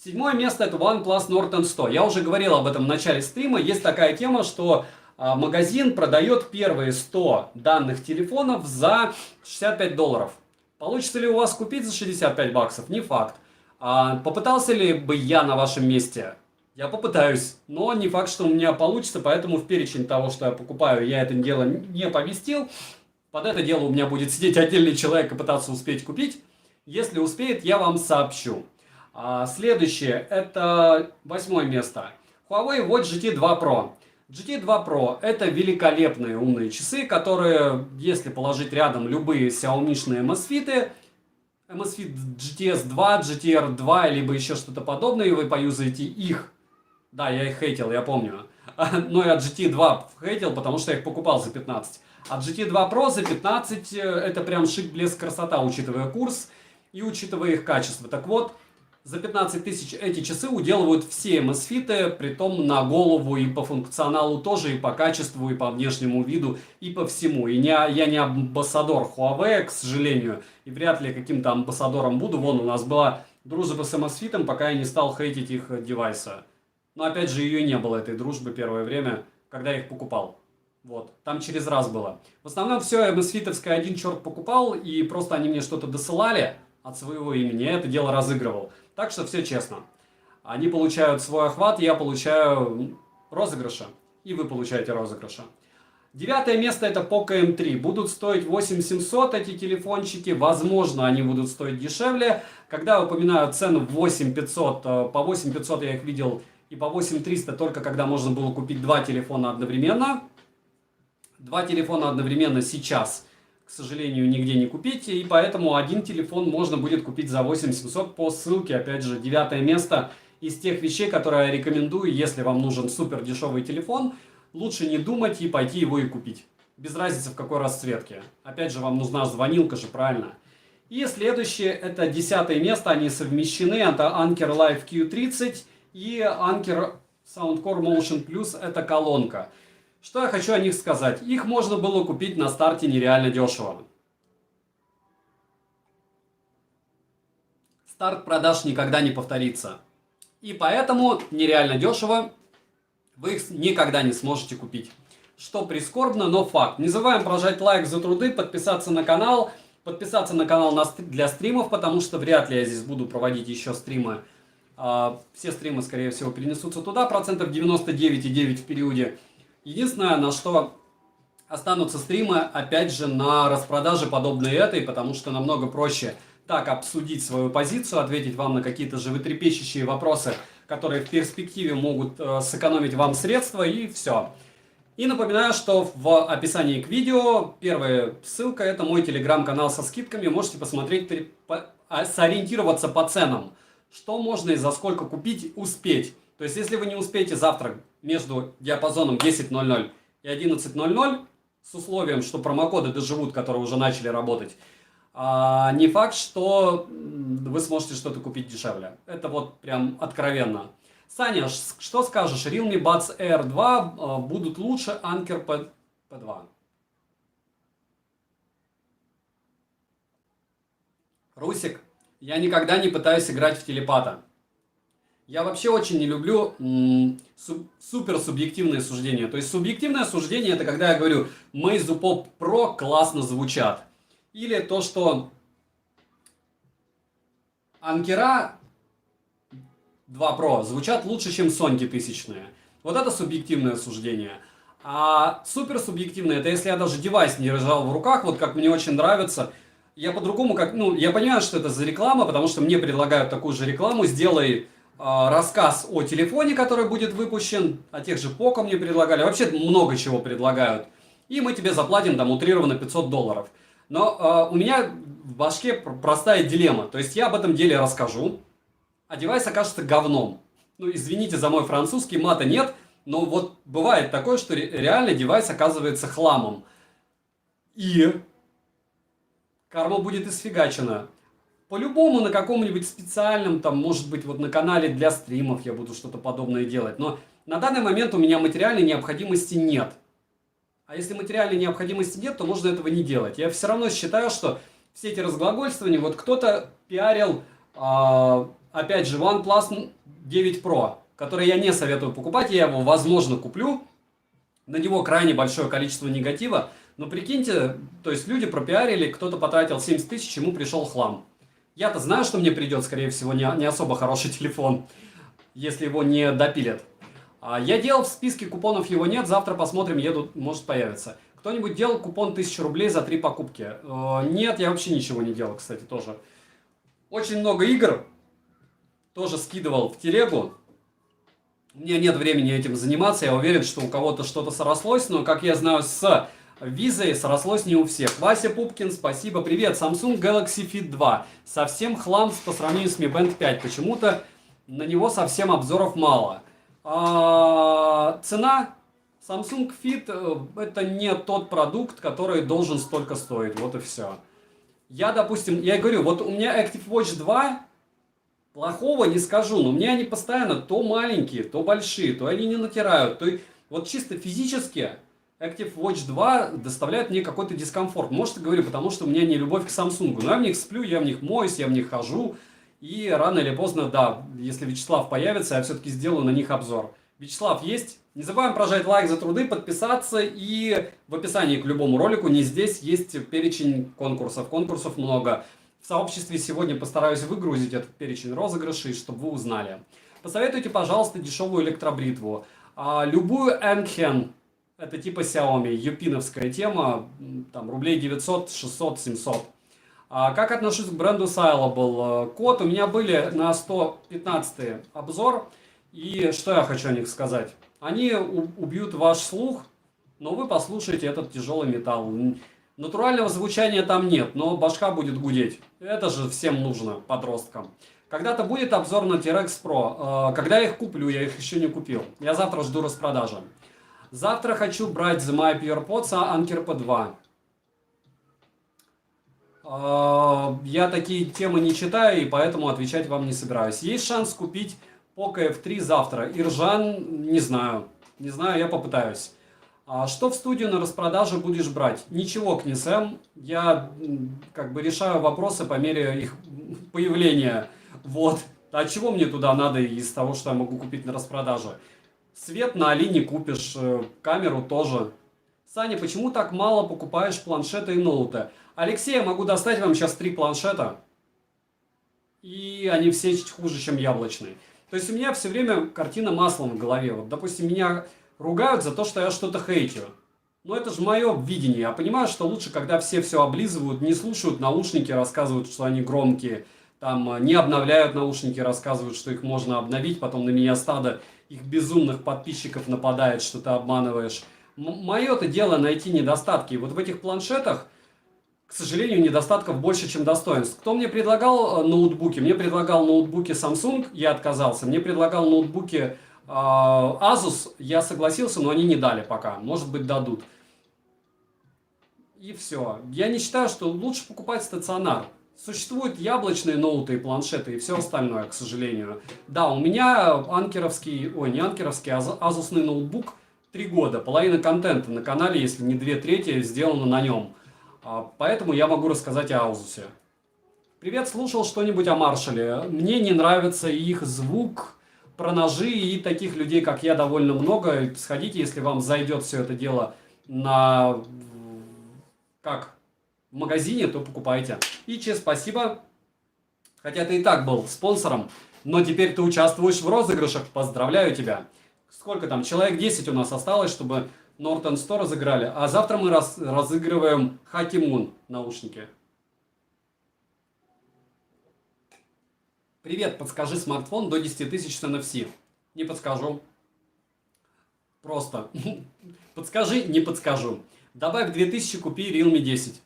7-е место это OnePlus Nord N100. Я уже говорил об этом в начале стрима. Есть такая тема, что магазин продает первые 100 данных телефонов за $65. Получится ли у вас купить за 65 баксов? Не факт. Попытался ли бы я на вашем месте? Я попытаюсь, но не факт, что у меня получится, поэтому в перечень того, что я покупаю, я это дело не поместил. Под это дело у меня будет сидеть отдельный человек и пытаться успеть купить. Если успеет, я вам сообщу. Следующее, это 8-е место. Huawei Watch GT 2 Pro. GT 2 Pro это великолепные умные часы, которые, если положить рядом любые Xiaomi-шные MSFIT, MSFIT GTS 2, GTR 2, либо еще что-то подобное, и вы поюзаете их. Да, я их хейтил, я помню. Но я GT 2 хейтил, потому что я их покупал за 15. А GT 2 Pro за 15 это прям шик, блеск, красота, учитывая курс и учитывая их качество. Так вот, за 15 тысяч эти часы уделывают все MSFIT, притом на голову и по функционалу тоже, и по качеству, и по внешнему виду, и по всему. И я не амбассадор Huawei, к сожалению, и вряд ли каким-то амбассадором буду. Вон у нас была дружба с MSFIT, пока я не стал хейтить их девайсы. Но опять же ее не было, этой дружбы, первое время, когда я их покупал. Вот, там через раз было. В основном все MSFIT-овское один черт покупал, и просто они мне что-то досылали от своего имени, я это дело разыгрывал. Так что все честно. Они получают свой охват, я получаю розыгрыша, и вы получаете розыгрыша. 9-е место это Poco M3. Будут стоить 8700 эти телефончики, возможно они будут стоить дешевле. Когда я упоминаю цену 8500, по 8500 я их видел, и по 8300 только когда можно было купить два телефона одновременно. Два телефона одновременно сейчас, к сожалению, нигде не купить, и поэтому один телефон можно будет купить за 8700 по ссылке, опять же, 9-е место из тех вещей, которые я рекомендую, если вам нужен супер дешевый телефон, лучше не думать и пойти его и купить. Без разницы в какой расцветке. Опять же, вам нужна звонилка же, правильно? И следующее, это 10-е место, они совмещены, это Anker Live Q30 и Anker Soundcore Motion Plus, это колонка. Что я хочу о них сказать? Их можно было купить на старте нереально дешево. Старт продаж никогда не повторится. И поэтому нереально дешево вы их никогда не сможете купить. Что прискорбно, но факт. Не забываем прожать лайк за труды, подписаться на канал для стримов, потому что вряд ли я здесь буду проводить еще стримы. Все стримы, скорее всего, перенесутся туда, 99,9% в периоде. Единственное, на что останутся стримы, опять же, на распродаже подобной этой, потому что намного проще так обсудить свою позицию, ответить вам на какие-то животрепещущие вопросы, которые в перспективе могут сэкономить вам средства, и все. И напоминаю, что в описании к видео первая ссылка, это мой телеграм-канал со скидками, можете посмотреть, сориентироваться по ценам, что можно и за сколько купить, успеть. То есть, если вы не успеете завтра между диапазоном 10.00 и 11.00, с условием, что промокоды доживут, которые уже начали работать, не факт, что вы сможете что-то купить дешевле. Это вот прям откровенно. Саня, что скажешь? Realme Buds Air 2 будут лучше Anker P2? Русик, я никогда не пытаюсь играть в телепата. Я вообще очень не люблю супер субъективные суждения. То есть субъективное суждение это когда я говорю Meizu Pop Pro классно звучат. Или то, что Анкера 2 Pro звучат лучше, чем Соньки тысячные. Вот это субъективное суждение. А супер субъективно, это если я даже девайс не держал в руках, вот как мне очень нравится. Я по-другому, как, ну, я понимаю, что это за реклама, потому что мне предлагают такую же рекламу. Сделай рассказ о телефоне, который будет выпущен, о тех же Poco мне предлагали. Вообще много чего предлагают. И мы тебе заплатим там утрированно $500. Но у меня в башке простая дилемма. То есть я об этом деле расскажу, а девайс окажется говном. Ну, извините за мой французский, мата нет, но вот бывает такое, что реально девайс оказывается хламом. И карма будет исфигачена. По-любому на каком-нибудь специальном, там, может быть, вот на канале для стримов я буду что-то подобное делать. Но на данный момент у меня материальной необходимости нет. А если материальной необходимости нет, то можно этого не делать. Я все равно считаю, что все эти разглагольствования, вот кто-то пиарил, опять же, OnePlus 9 Pro, который я не советую покупать, я его, возможно, куплю. На него крайне большое количество негатива. Но прикиньте, то есть люди пропиарили, кто-то потратил 70 тысяч, ему пришел хлам. Я-то знаю, что мне придет, скорее всего, не особо хороший телефон, если его не допилят. Я делал в списке, купонов его нет, завтра посмотрим, едут, может появится. Кто-нибудь делал купон 1000 рублей за 3 покупки? Нет, я вообще ничего не делал, кстати, тоже. Очень много игр тоже скидывал в телегу. У меня нет времени этим заниматься, я уверен, что у кого-то что-то срослось, но, как я знаю, с визой срослось не у всех. Вася Пупкин, спасибо. Привет, Samsung Galaxy Fit 2. Совсем хлам по сравнению с Mi Band 5. Почему-то на него совсем обзоров мало. Цена Samsung Fit это не тот продукт, который должен столько стоить. Вот и все. Я, допустим, я говорю, вот у меня Active Watch 2, плохого не скажу, но мне они постоянно то маленькие, то большие, то они не натирают. То вот чисто физически Active Watch 2 доставляет мне какой-то дискомфорт. Может, говорю, потому что у меня не любовь к Samsung. Но я в них сплю, я в них моюсь, я в них хожу. И рано или поздно, да, если Вячеслав появится, я все-таки сделаю на них обзор. Вячеслав есть? Не забываем прожать лайк за труды, подписаться. И в описании к любому ролику, не здесь, есть перечень конкурсов. Конкурсов много. В сообществе сегодня постараюсь выгрузить этот перечень розыгрышей, чтобы вы узнали. Посоветуйте, пожалуйста, дешевую электробритву. Любую Enkhen. Это типа Xiaomi, юпиновская тема, там рублей 900, 600, 700. Как отношусь к бренду Syllable? Код у меня были на 115 обзор. И что я хочу о них сказать? Они убьют ваш слух, но вы послушаете этот тяжелый металл. Натурального звучания там нет, но башка будет гудеть. Это же всем нужно, подросткам. Когда-то будет обзор на T-Rex Pro. Когда я их куплю, я их еще не купил. Я завтра жду распродажи. Завтра хочу брать The My PurePods Anker P2. Я такие темы не читаю, и поэтому отвечать вам не собираюсь. Есть шанс купить Poco F3 завтра. Иржан, не знаю. Не знаю, я попытаюсь. Что в студию на распродаже будешь брать? Ничего, Книсэм. Я как бы решаю вопросы по мере их появления. Вот. А чего мне туда надо из того, что я могу купить на распродаже? Свет на Али не купишь, камеру тоже. Саня, почему так мало покупаешь планшеты и ноуты? Алексей, я могу достать вам сейчас 3 планшета. И они все хуже, чем яблочные. То есть у меня все время картина маслом в голове. Вот, допустим, меня ругают за то, что я что-то хейтю. Но это же мое видение. Я понимаю, что лучше, когда все облизывают, не слушают наушники, рассказывают, что они громкие. Там не обновляют наушники, рассказывают, что их можно обновить. Потом на меня стадо их безумных подписчиков нападает, что ты обманываешь. Мое-то дело найти недостатки. И вот в этих планшетах, к сожалению, недостатков больше, чем достоинств. Кто мне предлагал ноутбуки? Мне предлагал ноутбуки Samsung, я отказался. Мне предлагал ноутбуки Asus, я согласился, но они не дали пока. Может быть, дадут. И все. Я не считаю, что лучше покупать стационар. Существуют яблочные ноуты и планшеты и все остальное, к сожалению. Да, у меня не анкеровский, а азусный ноутбук 3 года. Половина контента на канале, если не 2/3, сделана на нем. Поэтому я могу рассказать о Азусе. Привет, слушал что-нибудь о Маршале? Мне не нравится их звук, про ножи, и таких людей, как я, довольно много. Сходите, если вам зайдет все это дело в магазине, то покупайте. Ичи, спасибо. Хотя ты и так был спонсором, но теперь ты участвуешь в розыгрышах. Поздравляю тебя. Сколько там? Человек 10 у нас осталось, чтобы Norton 100 разыграли. А завтра мы разыгрываем Hakimун наушники. Привет, подскажи смартфон до 10 тысяч с NFC. Не подскажу. Просто. Подскажи, не подскажу. Добавь 2000, купи Realme 10.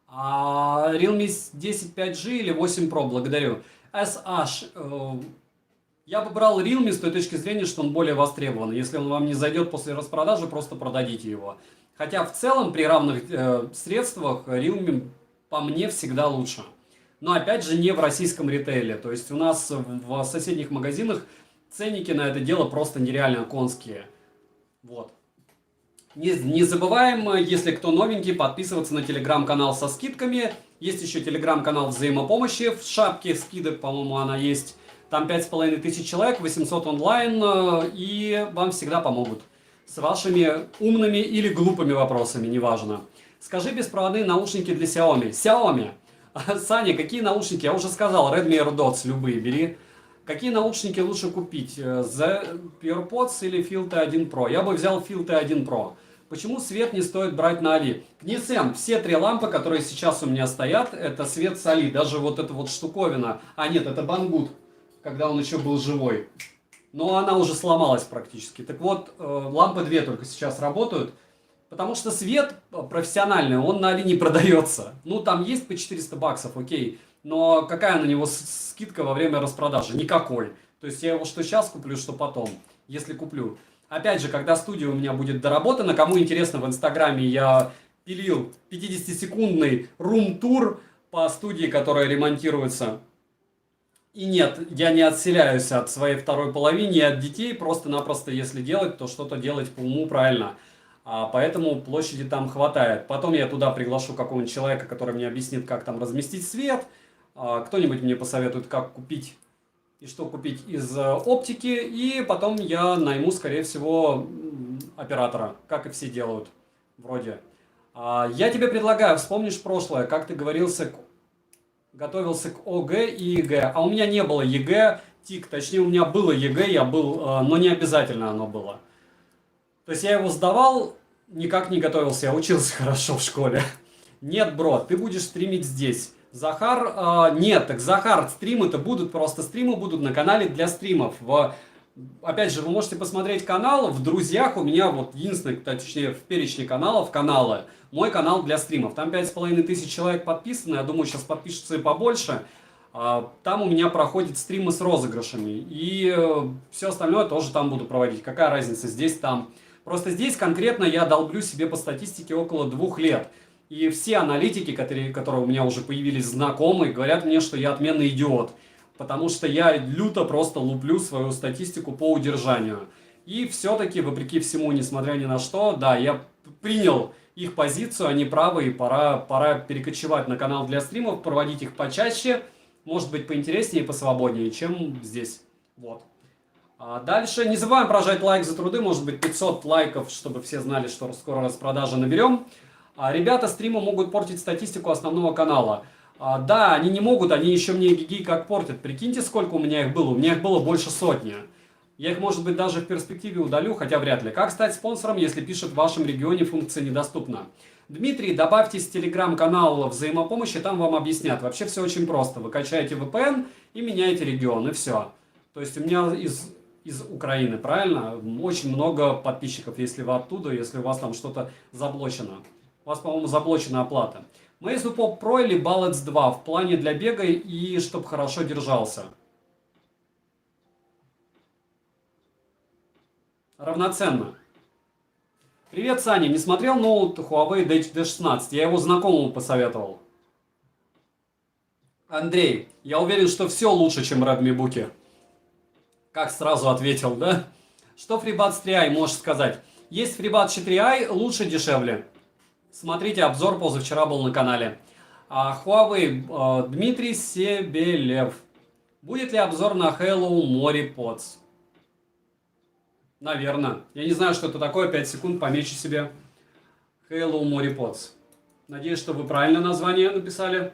Realme 10 5G или 8 Pro, благодарю. SH. Я бы брал Realme с той точки зрения, что он более востребован. Если он вам не зайдет после распродажи, просто продадите его. Хотя в целом при равных средствах Realme по мне всегда лучше. Но опять же не в российском ритейле. То есть у нас в соседних магазинах ценники на это дело просто нереально конские. Вот. Не забываем, если кто новенький, подписываться на телеграм-канал со скидками. Есть еще телеграм-канал взаимопомощи. В шапке скидок, по-моему, она есть. Там 5500 человек, 800 онлайн. И вам всегда помогут. С вашими умными или глупыми вопросами, неважно. Скажи беспроводные наушники для Xiaomi. Xiaomi. Саня, какие наушники? Я уже сказал, Redmi AirDots, любые бери. Какие наушники лучше купить? The AirPods или Field T1 Pro? Я бы взял Field T1 Pro. Почему свет не стоит брать на Али? Книсен, все три лампы, которые сейчас у меня стоят, это свет с Али. Даже вот эта вот штуковина. А нет, это Banggood, когда он еще был живой. Но она уже сломалась практически. Так вот, лампы две только сейчас работают. Потому что свет профессиональный, он на Али не продается. Ну, там есть по 400 баксов, окей. Но какая на него скидка во время распродажи? Никакой. То есть я его что сейчас куплю, что потом, если куплю. Опять же, когда студия у меня будет доработана, кому интересно, в Инстаграме я пилил 50-секундный рум-тур по студии, которая ремонтируется. И нет, я не отселяюсь от своей второй половины и от детей. Просто-напросто, если делать, то что-то делать по уму правильно. Поэтому площади там хватает. Потом я туда приглашу какого-нибудь человека, который мне объяснит, как там разместить свет. Кто-нибудь мне посоветует, как купить и что купить из оптики. И потом я найму, скорее всего, оператора, как и все делают, вроде. Я тебе предлагаю, вспомнишь прошлое, как ты готовился к ОГЭ и ЕГЭ. А у меня не было ЕГЭ, ТИК, точнее у меня было ЕГЭ, но не обязательно оно было. То есть я его сдавал, никак не готовился, я учился хорошо в школе. Нет, бро, ты будешь стримить здесь. Захар, нет, так Захар, стримы-то будут, просто стримы будут на канале для стримов. Опять же, вы можете посмотреть канал, в друзьях у меня вот единственный, точнее в перечне каналов, каналы, мой канал для стримов. Там 5500 человек подписаны, я думаю, сейчас подпишется и побольше. Там у меня проходят стримы с розыгрышами. И все остальное тоже там буду проводить. Какая разница, здесь, там. Просто здесь конкретно я долблю себе по статистике около 2 лет. И все аналитики, которые у меня уже появились знакомые, говорят мне, что я отменный идиот. Потому что я люто просто луплю свою статистику по удержанию. И все-таки, вопреки всему, несмотря ни на что, да, я принял их позицию, они правы, и пора перекочевать на канал для стримов, проводить их почаще, может быть поинтереснее и посвободнее, чем здесь. Вот. Дальше не забываем прожать лайк за труды, может быть 500 лайков, чтобы все знали, что скоро распродажи наберем. Ребята стримы могут портить статистику основного канала. Да, они не могут, они еще мне гиги как портят. Прикиньте, сколько у меня их было. У меня их было больше сотни. Я их, может быть, даже в перспективе удалю, хотя вряд ли. Как стать спонсором, если пишет в вашем регионе функция недоступна? Дмитрий, добавьтесь в телеграм-канал взаимопомощи, там вам объяснят. Вообще все очень просто. Вы качаете VPN и меняете регион, и все. То есть у меня из Украины, правильно? Очень много подписчиков, если вы оттуда, если у вас там что-то заблочено. У вас, по-моему, заблочена оплата. Meizu Pop Pro или Balance 2 в плане для бега и чтобы хорошо держался? Равноценно. Привет, Саня. Не смотрел ноут Huawei D16? Я его знакомому посоветовал. Андрей, я уверен, что все лучше, чем Redmi Book. Как сразу ответил, да? Что FreeBuds 3i можешь сказать? Есть FreeBuds 4i, лучше, дешевле. Смотрите, обзор позавчера был на канале. Huawei, Дмитрий Себелев. Будет ли обзор на Hello Mori Pods? Наверное. Я не знаю, что это такое. 5 секунд, помечу себе. Hello Mori Pods. Надеюсь, что вы правильно название написали.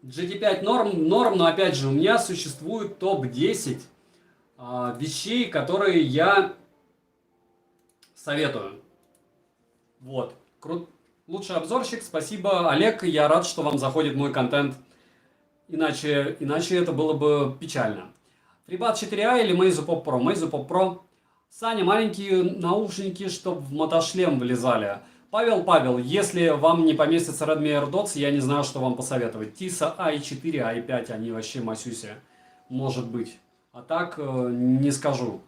GT5 норм, но опять же, у меня существует топ-10 вещей, которые я советую. Вот. Лучший обзорщик. Спасибо, Олег. Я рад, что вам заходит мой контент. Иначе это было бы печально. FreeBuds 4A или Meizu Pop Pro? Meizu Pop Pro. Саня, маленькие наушники, чтобы в мотошлем влезали. Павел, если вам не поместится Redmi AirDots, я не знаю, что вам посоветовать. Tisa i4, i5, они вообще масюси. Может быть. А так не скажу.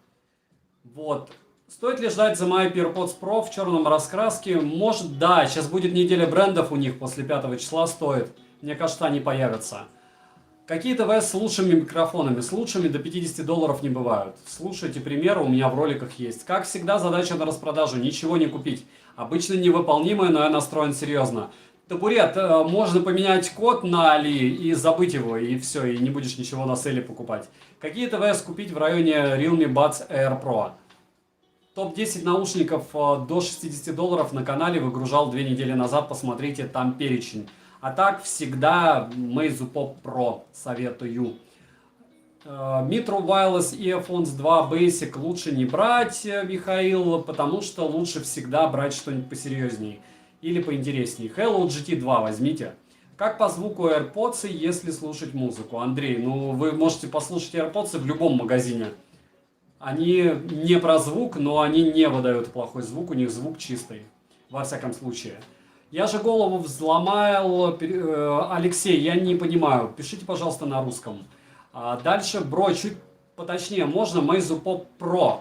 Вот. Стоит ли ждать The My AirPods Pro в черном раскраске? Может, да. Сейчас будет неделя брендов у них после 5 числа стоит. Мне кажется, они появятся. Какие ТВС с лучшими микрофонами? С лучшими до $50 не бывают. Слушайте примеры, у меня в роликах есть. Как всегда, задача на распродажу. Ничего не купить. Обычно невыполнимое, но я настроен серьезно. Табурет. Можно поменять код на Али и забыть его, и все, и не будешь ничего на селе покупать. Какие ТВС купить в районе Realme Buds Air Pro? Топ-10 наушников до $60 на канале выгружал 2 недели назад. Посмотрите, там перечень. А так всегда Meizu Pop Pro советую. Mitro Wireless Earphones 2 Basic лучше не брать, Михаил, потому что лучше всегда брать что-нибудь посерьезнее или поинтереснее. Hello GT 2 возьмите. Как по звуку AirPods, если слушать музыку? Андрей, ну вы можете послушать AirPods в любом магазине. Они не про звук, но они не выдают плохой звук, у них звук чистый, во всяком случае. Я же голову взломал, Алексей, я не понимаю, пишите, пожалуйста, на русском. Дальше, бро, чуть поточнее, можно Meizu Pop Pro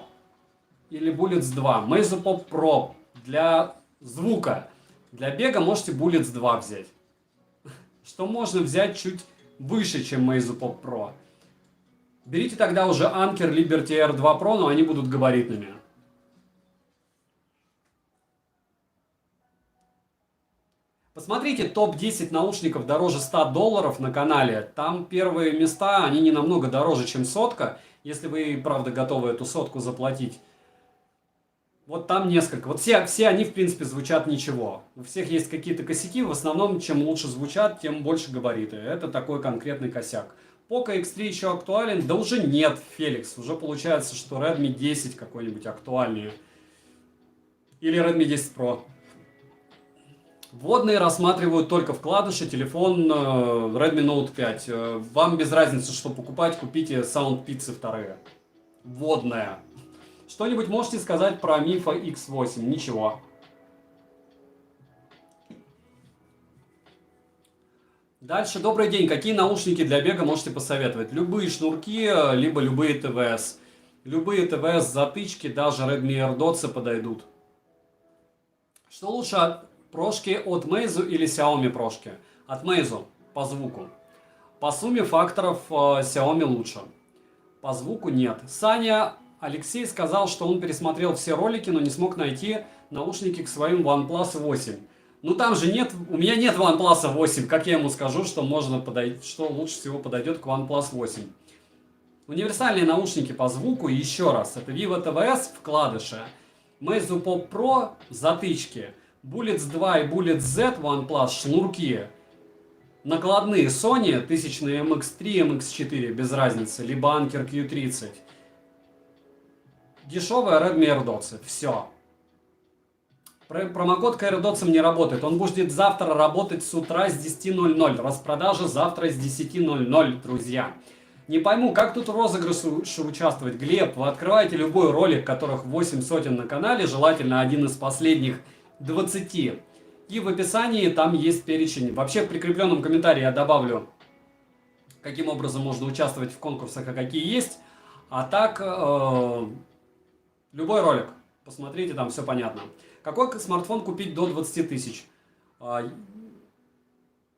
или Bullets 2. Meizu Pop Pro для звука, для бега можете Bullets 2 взять. Что можно взять чуть выше, чем Meizu Pop Pro. Берите тогда уже Anker Liberty Air 2 Pro, но они будут габаритными. Посмотрите топ-10 наушников дороже $100 на канале. Там первые места, они не намного дороже, чем сотка. Если вы, правда, готовы эту сотку заплатить. Вот там несколько. Вот все они, в принципе, звучат ничего. У всех есть какие-то косяки. В основном, чем лучше звучат, тем больше габариты. Это такой конкретный косяк. Poco X3 еще актуален? Да уже нет, Феликс. Уже получается, что Redmi 10 какой-нибудь актуальнее. Или Redmi 10 Pro. Вводные рассматривают только вкладыши, телефон Redmi Note 5. Вам без разницы, что покупать, купите SoundPizza вторые. Вводная. Что-нибудь можете сказать про Mifa X8? Ничего. Дальше, добрый день. Какие наушники для бега можете посоветовать? Любые шнурки, либо любые ТВС. Любые ТВС, затычки, даже Redmi AirDots подойдут. Что лучше, прошки от Meizu или Xiaomi прошки? От Meizu, по звуку. По сумме факторов Xiaomi лучше. По звуку нет. Саня, Алексей сказал, что он пересмотрел все ролики, но не смог найти наушники к своим OnePlus 8. Ну там же нет, у меня нет OnePlus 8, как я ему скажу, что что лучше всего подойдет к OnePlus 8. Универсальные наушники по звуку, еще раз, это Vivo TVS вкладыши, Meizu Pop Pro затычки, Bullets 2 и Bullets Z OnePlus шнурки, накладные Sony, 1000 MX3, MX4, без разницы, либо Anker Q30, дешевая Redmi AirDots, все. Промокод к AirDots не работает. Он будет завтра работать с утра с 10:00. Распродажа завтра с 10:00, друзья. Не пойму, как тут в розыгрыше участвовать. Глеб, вы открываете любой ролик, которых 8 сотен на канале, желательно один из последних 20. И в описании там есть перечень. Вообще в прикрепленном комментарии я добавлю, каким образом можно участвовать в конкурсах, а какие есть. А так, любой ролик. Посмотрите, там все понятно. Какой смартфон купить до 20 тысяч?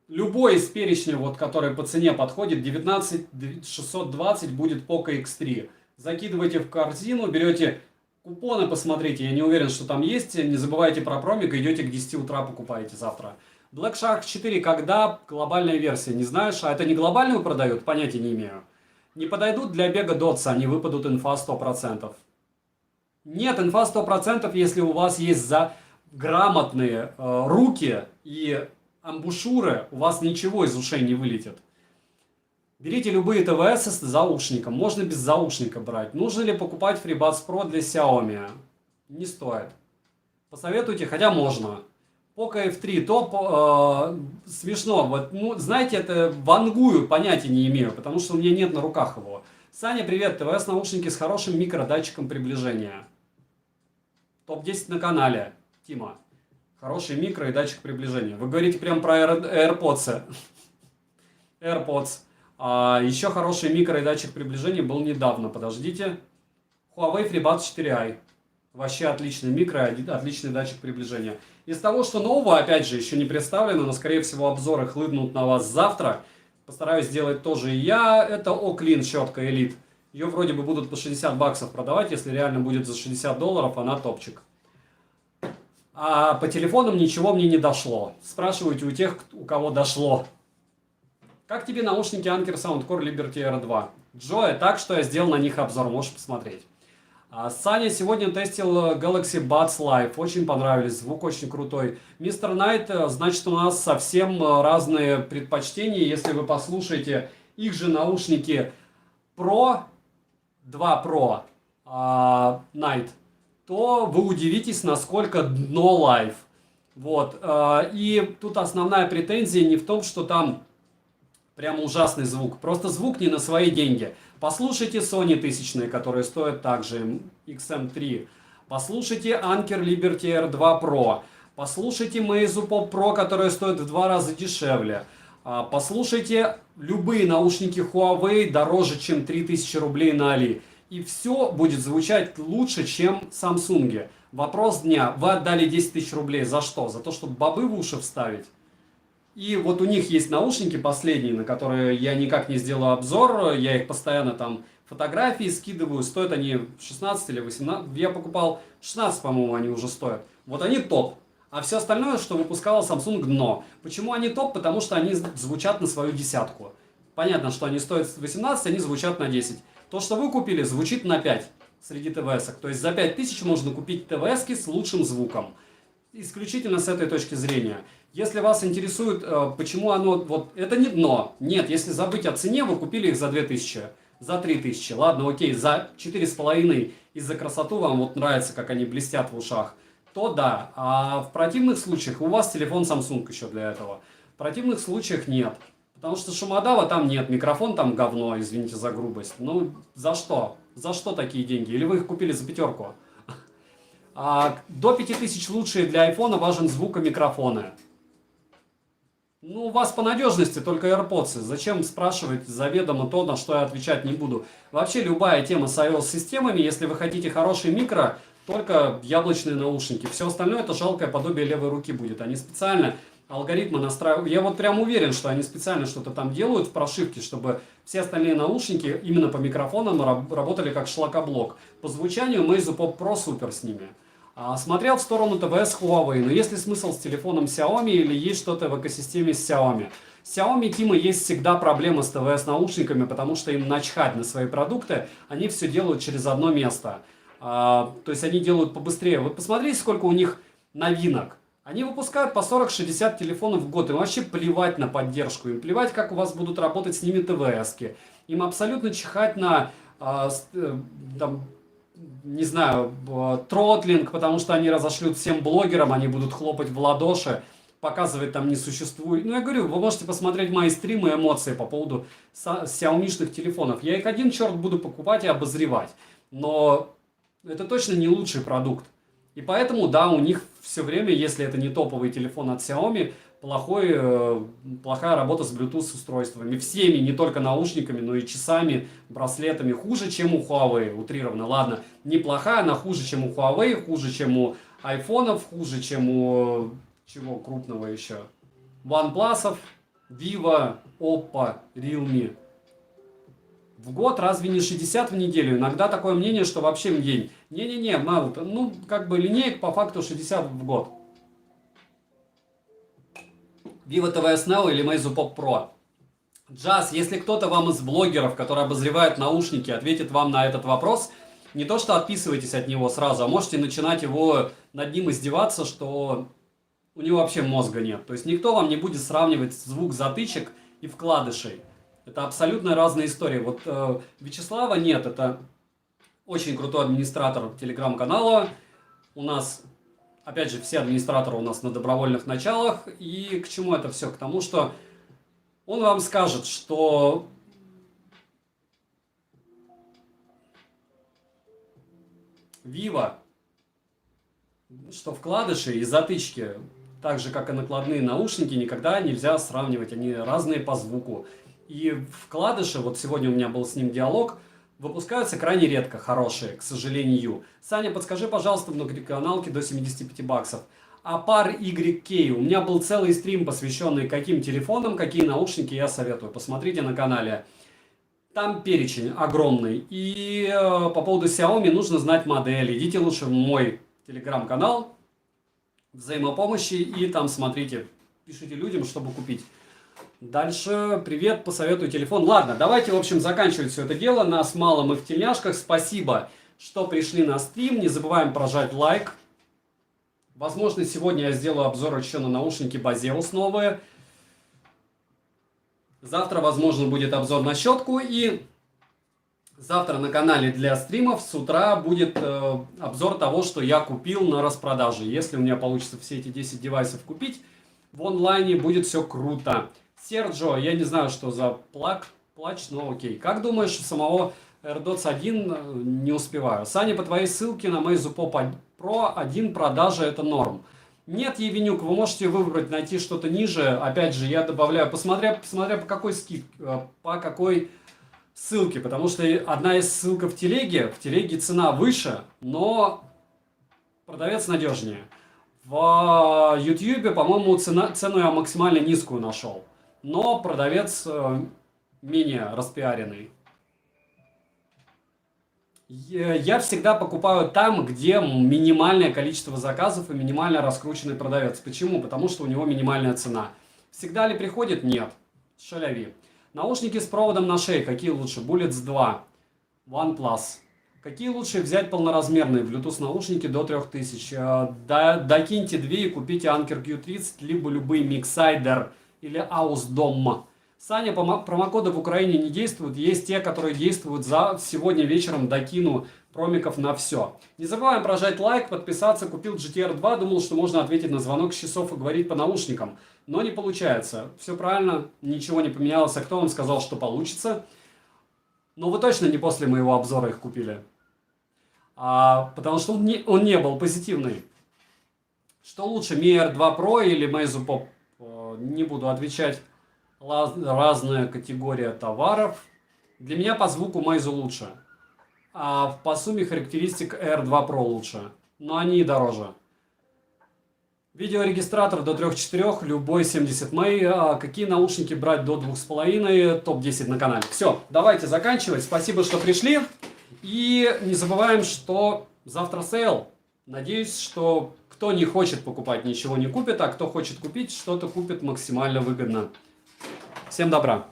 Любой из перечня, вот, который по цене подходит, 19620 будет Poco X3. Закидывайте в корзину, берете купоны, посмотрите. Я не уверен, что там есть. Не забывайте про промик, идете к 10 утра, покупаете завтра. Black Shark 4, когда глобальная версия? Не знаешь? А это не глобальную продают? Понятия не имею. Не подойдут для бега дотса, они выпадут инфа 100%. Нет, инфа 100%, если у вас есть грамотные руки и амбушюры, у вас ничего из ушей не вылетит. Берите любые ТВС с заушником. Можно без заушника брать. Нужно ли покупать FreeBuds Pro для Xiaomi? Не стоит. Посоветуйте, хотя можно. Poco F3 топ смешно. Вот, ну, знаете, это вангую, понятия не имею, потому что у меня нет на руках его. Саня, привет. ТВС наушники с хорошим микродатчиком приближения. Топ-10 на канале. Тима. Хороший микро и датчик приближения. Вы говорите прям про AirPods. AirPods. Еще хороший микро и датчик приближения был недавно. Подождите. Huawei FreeBuds 4i. Вообще отличный микро, отличный датчик приближения. Из того, что нового, опять же, еще не представлено, но, скорее всего, обзоры хлынут на вас завтра. Постараюсь сделать тоже и я. Это Oclean щетка Elite. Ее вроде бы будут по 60 баксов продавать. Если реально будет за 60 долларов, она топчик. А по телефонам ничего мне не дошло. Спрашивайте у тех, у кого дошло. Как тебе наушники Anker Soundcore Liberty R2? Джоя, так что я сделал на них обзор, можешь посмотреть. Саня сегодня тестил Galaxy Buds Live, очень понравились, звук очень крутой. Мистер Найт, значит, у нас совсем разные предпочтения. Если вы послушаете их же наушники Pro, 2 Pro Night, то вы удивитесь, насколько дно лайв. Вот. И тут основная претензия не в том, что там прямо ужасный звук. Просто звук не на свои деньги. Послушайте Sony тысячные, которые стоят также XM3. Послушайте Anker Liberty R2 Pro. Послушайте Meizu Pop Pro, которые стоят в 2 раза дешевле. Послушайте любые наушники Huawei дороже, чем 3000 рублей на Али. И все будет звучать лучше, чем Samsung. Вопрос дня. Вы отдали 10 тысяч рублей. За что? За то, чтобы бобы в уши вставить? И вот у них есть наушники последние, на которые я никак не сделаю обзор. Я их постоянно там фотографии скидываю. Стоят они 16 или 18. Я покупал 16, по-моему, они уже стоят. Вот они топ. А все остальное, что выпускала Samsung, дно. Почему они топ? Потому что они звучат на свою десятку. Понятно, что они стоят 18, они звучат на 10. То, что вы купили, звучит на 5 среди ТВС-ок. То есть за 5000 можно купить ТВС-ки с лучшим звуком. Исключительно с этой точки зрения. Если вас интересует, почему оно... Вот это не дно. Нет, если забыть о цене, вы купили их за 2000, за 3000. Ладно, окей, за 4,5 из-за красоту вам вот нравится, как они блестят в ушах. То да. А в противных случаях у вас телефон Samsung еще для этого. В противных случаях нет. Потому что шумодава там нет, микрофон там говно, извините за грубость. Ну, за что? За что такие деньги? Или вы их купили за 5? До 5000 лучшие для айфона важен звук и микрофоны. Ну, у вас по надежности только AirPods. Зачем спрашивать заведомо то, на что я отвечать не буду? Вообще любая тема с iOS-системами, если вы хотите хороший микро, только яблочные наушники. Все остальное это жалкое подобие левой руки будет. Они специально алгоритмы настраивают. Я вот прям уверен, что они специально что-то там делают в прошивке, чтобы все остальные наушники именно по микрофонам работали как шлакоблок. По звучанию Meizu Pop Pro супер с ними. Смотрел в сторону ТВС Huawei, но есть ли смысл с телефоном Xiaomi или есть что-то в экосистеме с Xiaomi? Xiaomi, Тима, есть всегда проблема с ТВС наушниками, потому что им начхать на свои продукты, они все делают через одно место. То есть они делают побыстрее. Вы посмотрите, сколько у них новинок. Они выпускают по 40-60 телефонов в год. Им вообще плевать на поддержку. Им плевать, как у вас будут работать с ними ТВСки. Им абсолютно чихать на, там, не знаю, тротлинг, потому что они разошлют всем блогерам, они будут хлопать в ладоши, показывать там не существует. Ну, я говорю, вы можете посмотреть мои стримы и эмоции по поводу xiaomi-шных телефонов. Я их один черт буду покупать и обозревать. Но это точно не лучший продукт. И поэтому, да, у них все время, если это не топовый телефон от Xiaomi, плохая работа с Bluetooth устройствами. Всеми, не только наушниками, но и часами, браслетами. Хуже, чем у Huawei, утрированно. Ладно, неплохая, она хуже, чем у Huawei, хуже, чем у айфонов, хуже, чем у чего крупного еще. OnePlus, Vivo, Oppo, Realme. В год разве не 60 в неделю? Иногда такое мнение, что вообще в день. Не-не-не, ну, как бы линеек по факту 60 в год. Vivo TVS Neo или Meizu Pop Pro? Джаз, если кто-то вам из блогеров, который обозревает наушники, ответит вам на этот вопрос, не то что отписывайтесь от него сразу, а можете начинать его над ним издеваться, что у него вообще мозга нет. То есть никто вам не будет сравнивать звук затычек и вкладышей. Это абсолютно разные истории. Вот Вячеслава нет, это очень крутой администратор телеграм-канала. У нас, опять же, все администраторы у нас на добровольных началах. И к чему это все? К тому, что он вам скажет, что Vivo, что вкладыши и затычки, так же как и накладные наушники, никогда нельзя сравнивать, они разные по звуку. И вкладыши, вот сегодня у меня был с ним диалог, выпускаются крайне редко, хорошие, к сожалению. Саня, подскажи, пожалуйста, внутриканалке до 75 баксов. А пар YK, у меня был целый стрим, посвященный каким телефонам, какие наушники я советую. Посмотрите на канале. Там перечень огромный. И по поводу Xiaomi нужно знать модели. Идите лучше в мой телеграм-канал взаимопомощи и там смотрите, пишите людям, чтобы купить. Дальше, привет, посоветую телефон. Ладно, давайте, в общем, заканчивать все это дело. Нас мало, мы в тельняшках. Спасибо, что пришли на стрим. Не забываем прожать лайк. Возможно, сегодня я сделаю обзор еще на наушники Baseus новые. Завтра, возможно, будет обзор на щетку. И завтра на канале для стримов с утра будет обзор того, что я купил на распродаже. Если у меня получится все эти 10 девайсов купить, в онлайне будет все круто. Серджо, я не знаю, что за плач, но окей. Как думаешь, у самого AirDots 1 не успеваю? Саня, по твоей ссылке на Meizu Pop Pro 1 продажа это норм. Нет, Евенюк, вы можете выбрать, найти что-то ниже. Опять же, я добавляю, посмотря по какой по какой ссылке. Потому что одна из ссылок в телеге цена выше, но продавец надежнее. В YouTube, по-моему, цену я максимально низкую нашел. Но продавец менее распиаренный. Я всегда покупаю там, где минимальное количество заказов и минимально раскрученный продавец. Почему? Потому что у него минимальная цена. Всегда ли приходит? Нет. Шаляви. Наушники с проводом на шее. Какие лучше? Bullets 2. OnePlus. Какие лучше взять полноразмерные Bluetooth наушники до 3000? Докиньте 2 и купите Anker Q30, либо любые Mixsider или Ausdom. Саня, промокоды в Украине не действуют. Есть те, которые действуют сегодня вечером. Докину промиков на все. Не забываем прожать лайк, подписаться. Купил GTR 2, думал, что можно ответить на звонок с часов и говорить по наушникам. Но не получается. Все правильно, ничего не поменялось. А кто вам сказал, что получится? Но вы точно не после моего обзора их купили. Потому что он не был позитивный. Что лучше, Mi Air 2 Pro или Meizu Pop? Не буду отвечать. Разная категория товаров. Для меня по звуку Meizu лучше. А по сумме характеристик Air 2 Pro лучше. Но они и дороже. Видеорегистратор до 3.4, любой 70 Мэй. Какие наушники брать до 2.5? Топ-10 на канале. Все, давайте заканчивать. Спасибо, что пришли. И не забываем, что завтра сейл. Надеюсь, что кто не хочет покупать, ничего не купит, а кто хочет купить, что-то купит максимально выгодно. Всем добра.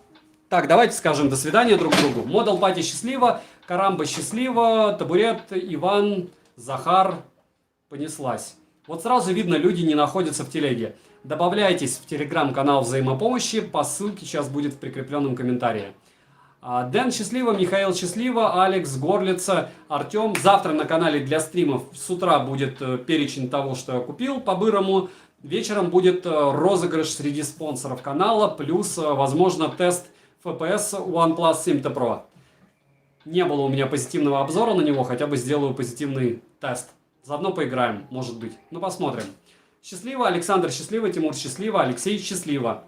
Так, давайте скажем до свидания друг другу. Модал Пати счастливо, Карамба счастливо, Табурет, Иван, Захар, понеслась. Вот сразу видно, люди не находятся в телеге. Добавляйтесь в телеграм-канал взаимопомощи, по ссылке сейчас будет в прикрепленном комментарии. Дэн счастливо, Михаил счастливо, Алекс, Горлица, Артем. Завтра на канале для стримов с утра будет перечень того, что я купил по-бырому. Вечером будет розыгрыш среди спонсоров канала, плюс, возможно, тест FPS OnePlus 7T Pro. Не было у меня позитивного обзора на него, хотя бы сделаю позитивный тест. Заодно поиграем, может быть. Ну, посмотрим. Счастливо, Александр счастливо, Тимур счастливо, Алексей счастливо.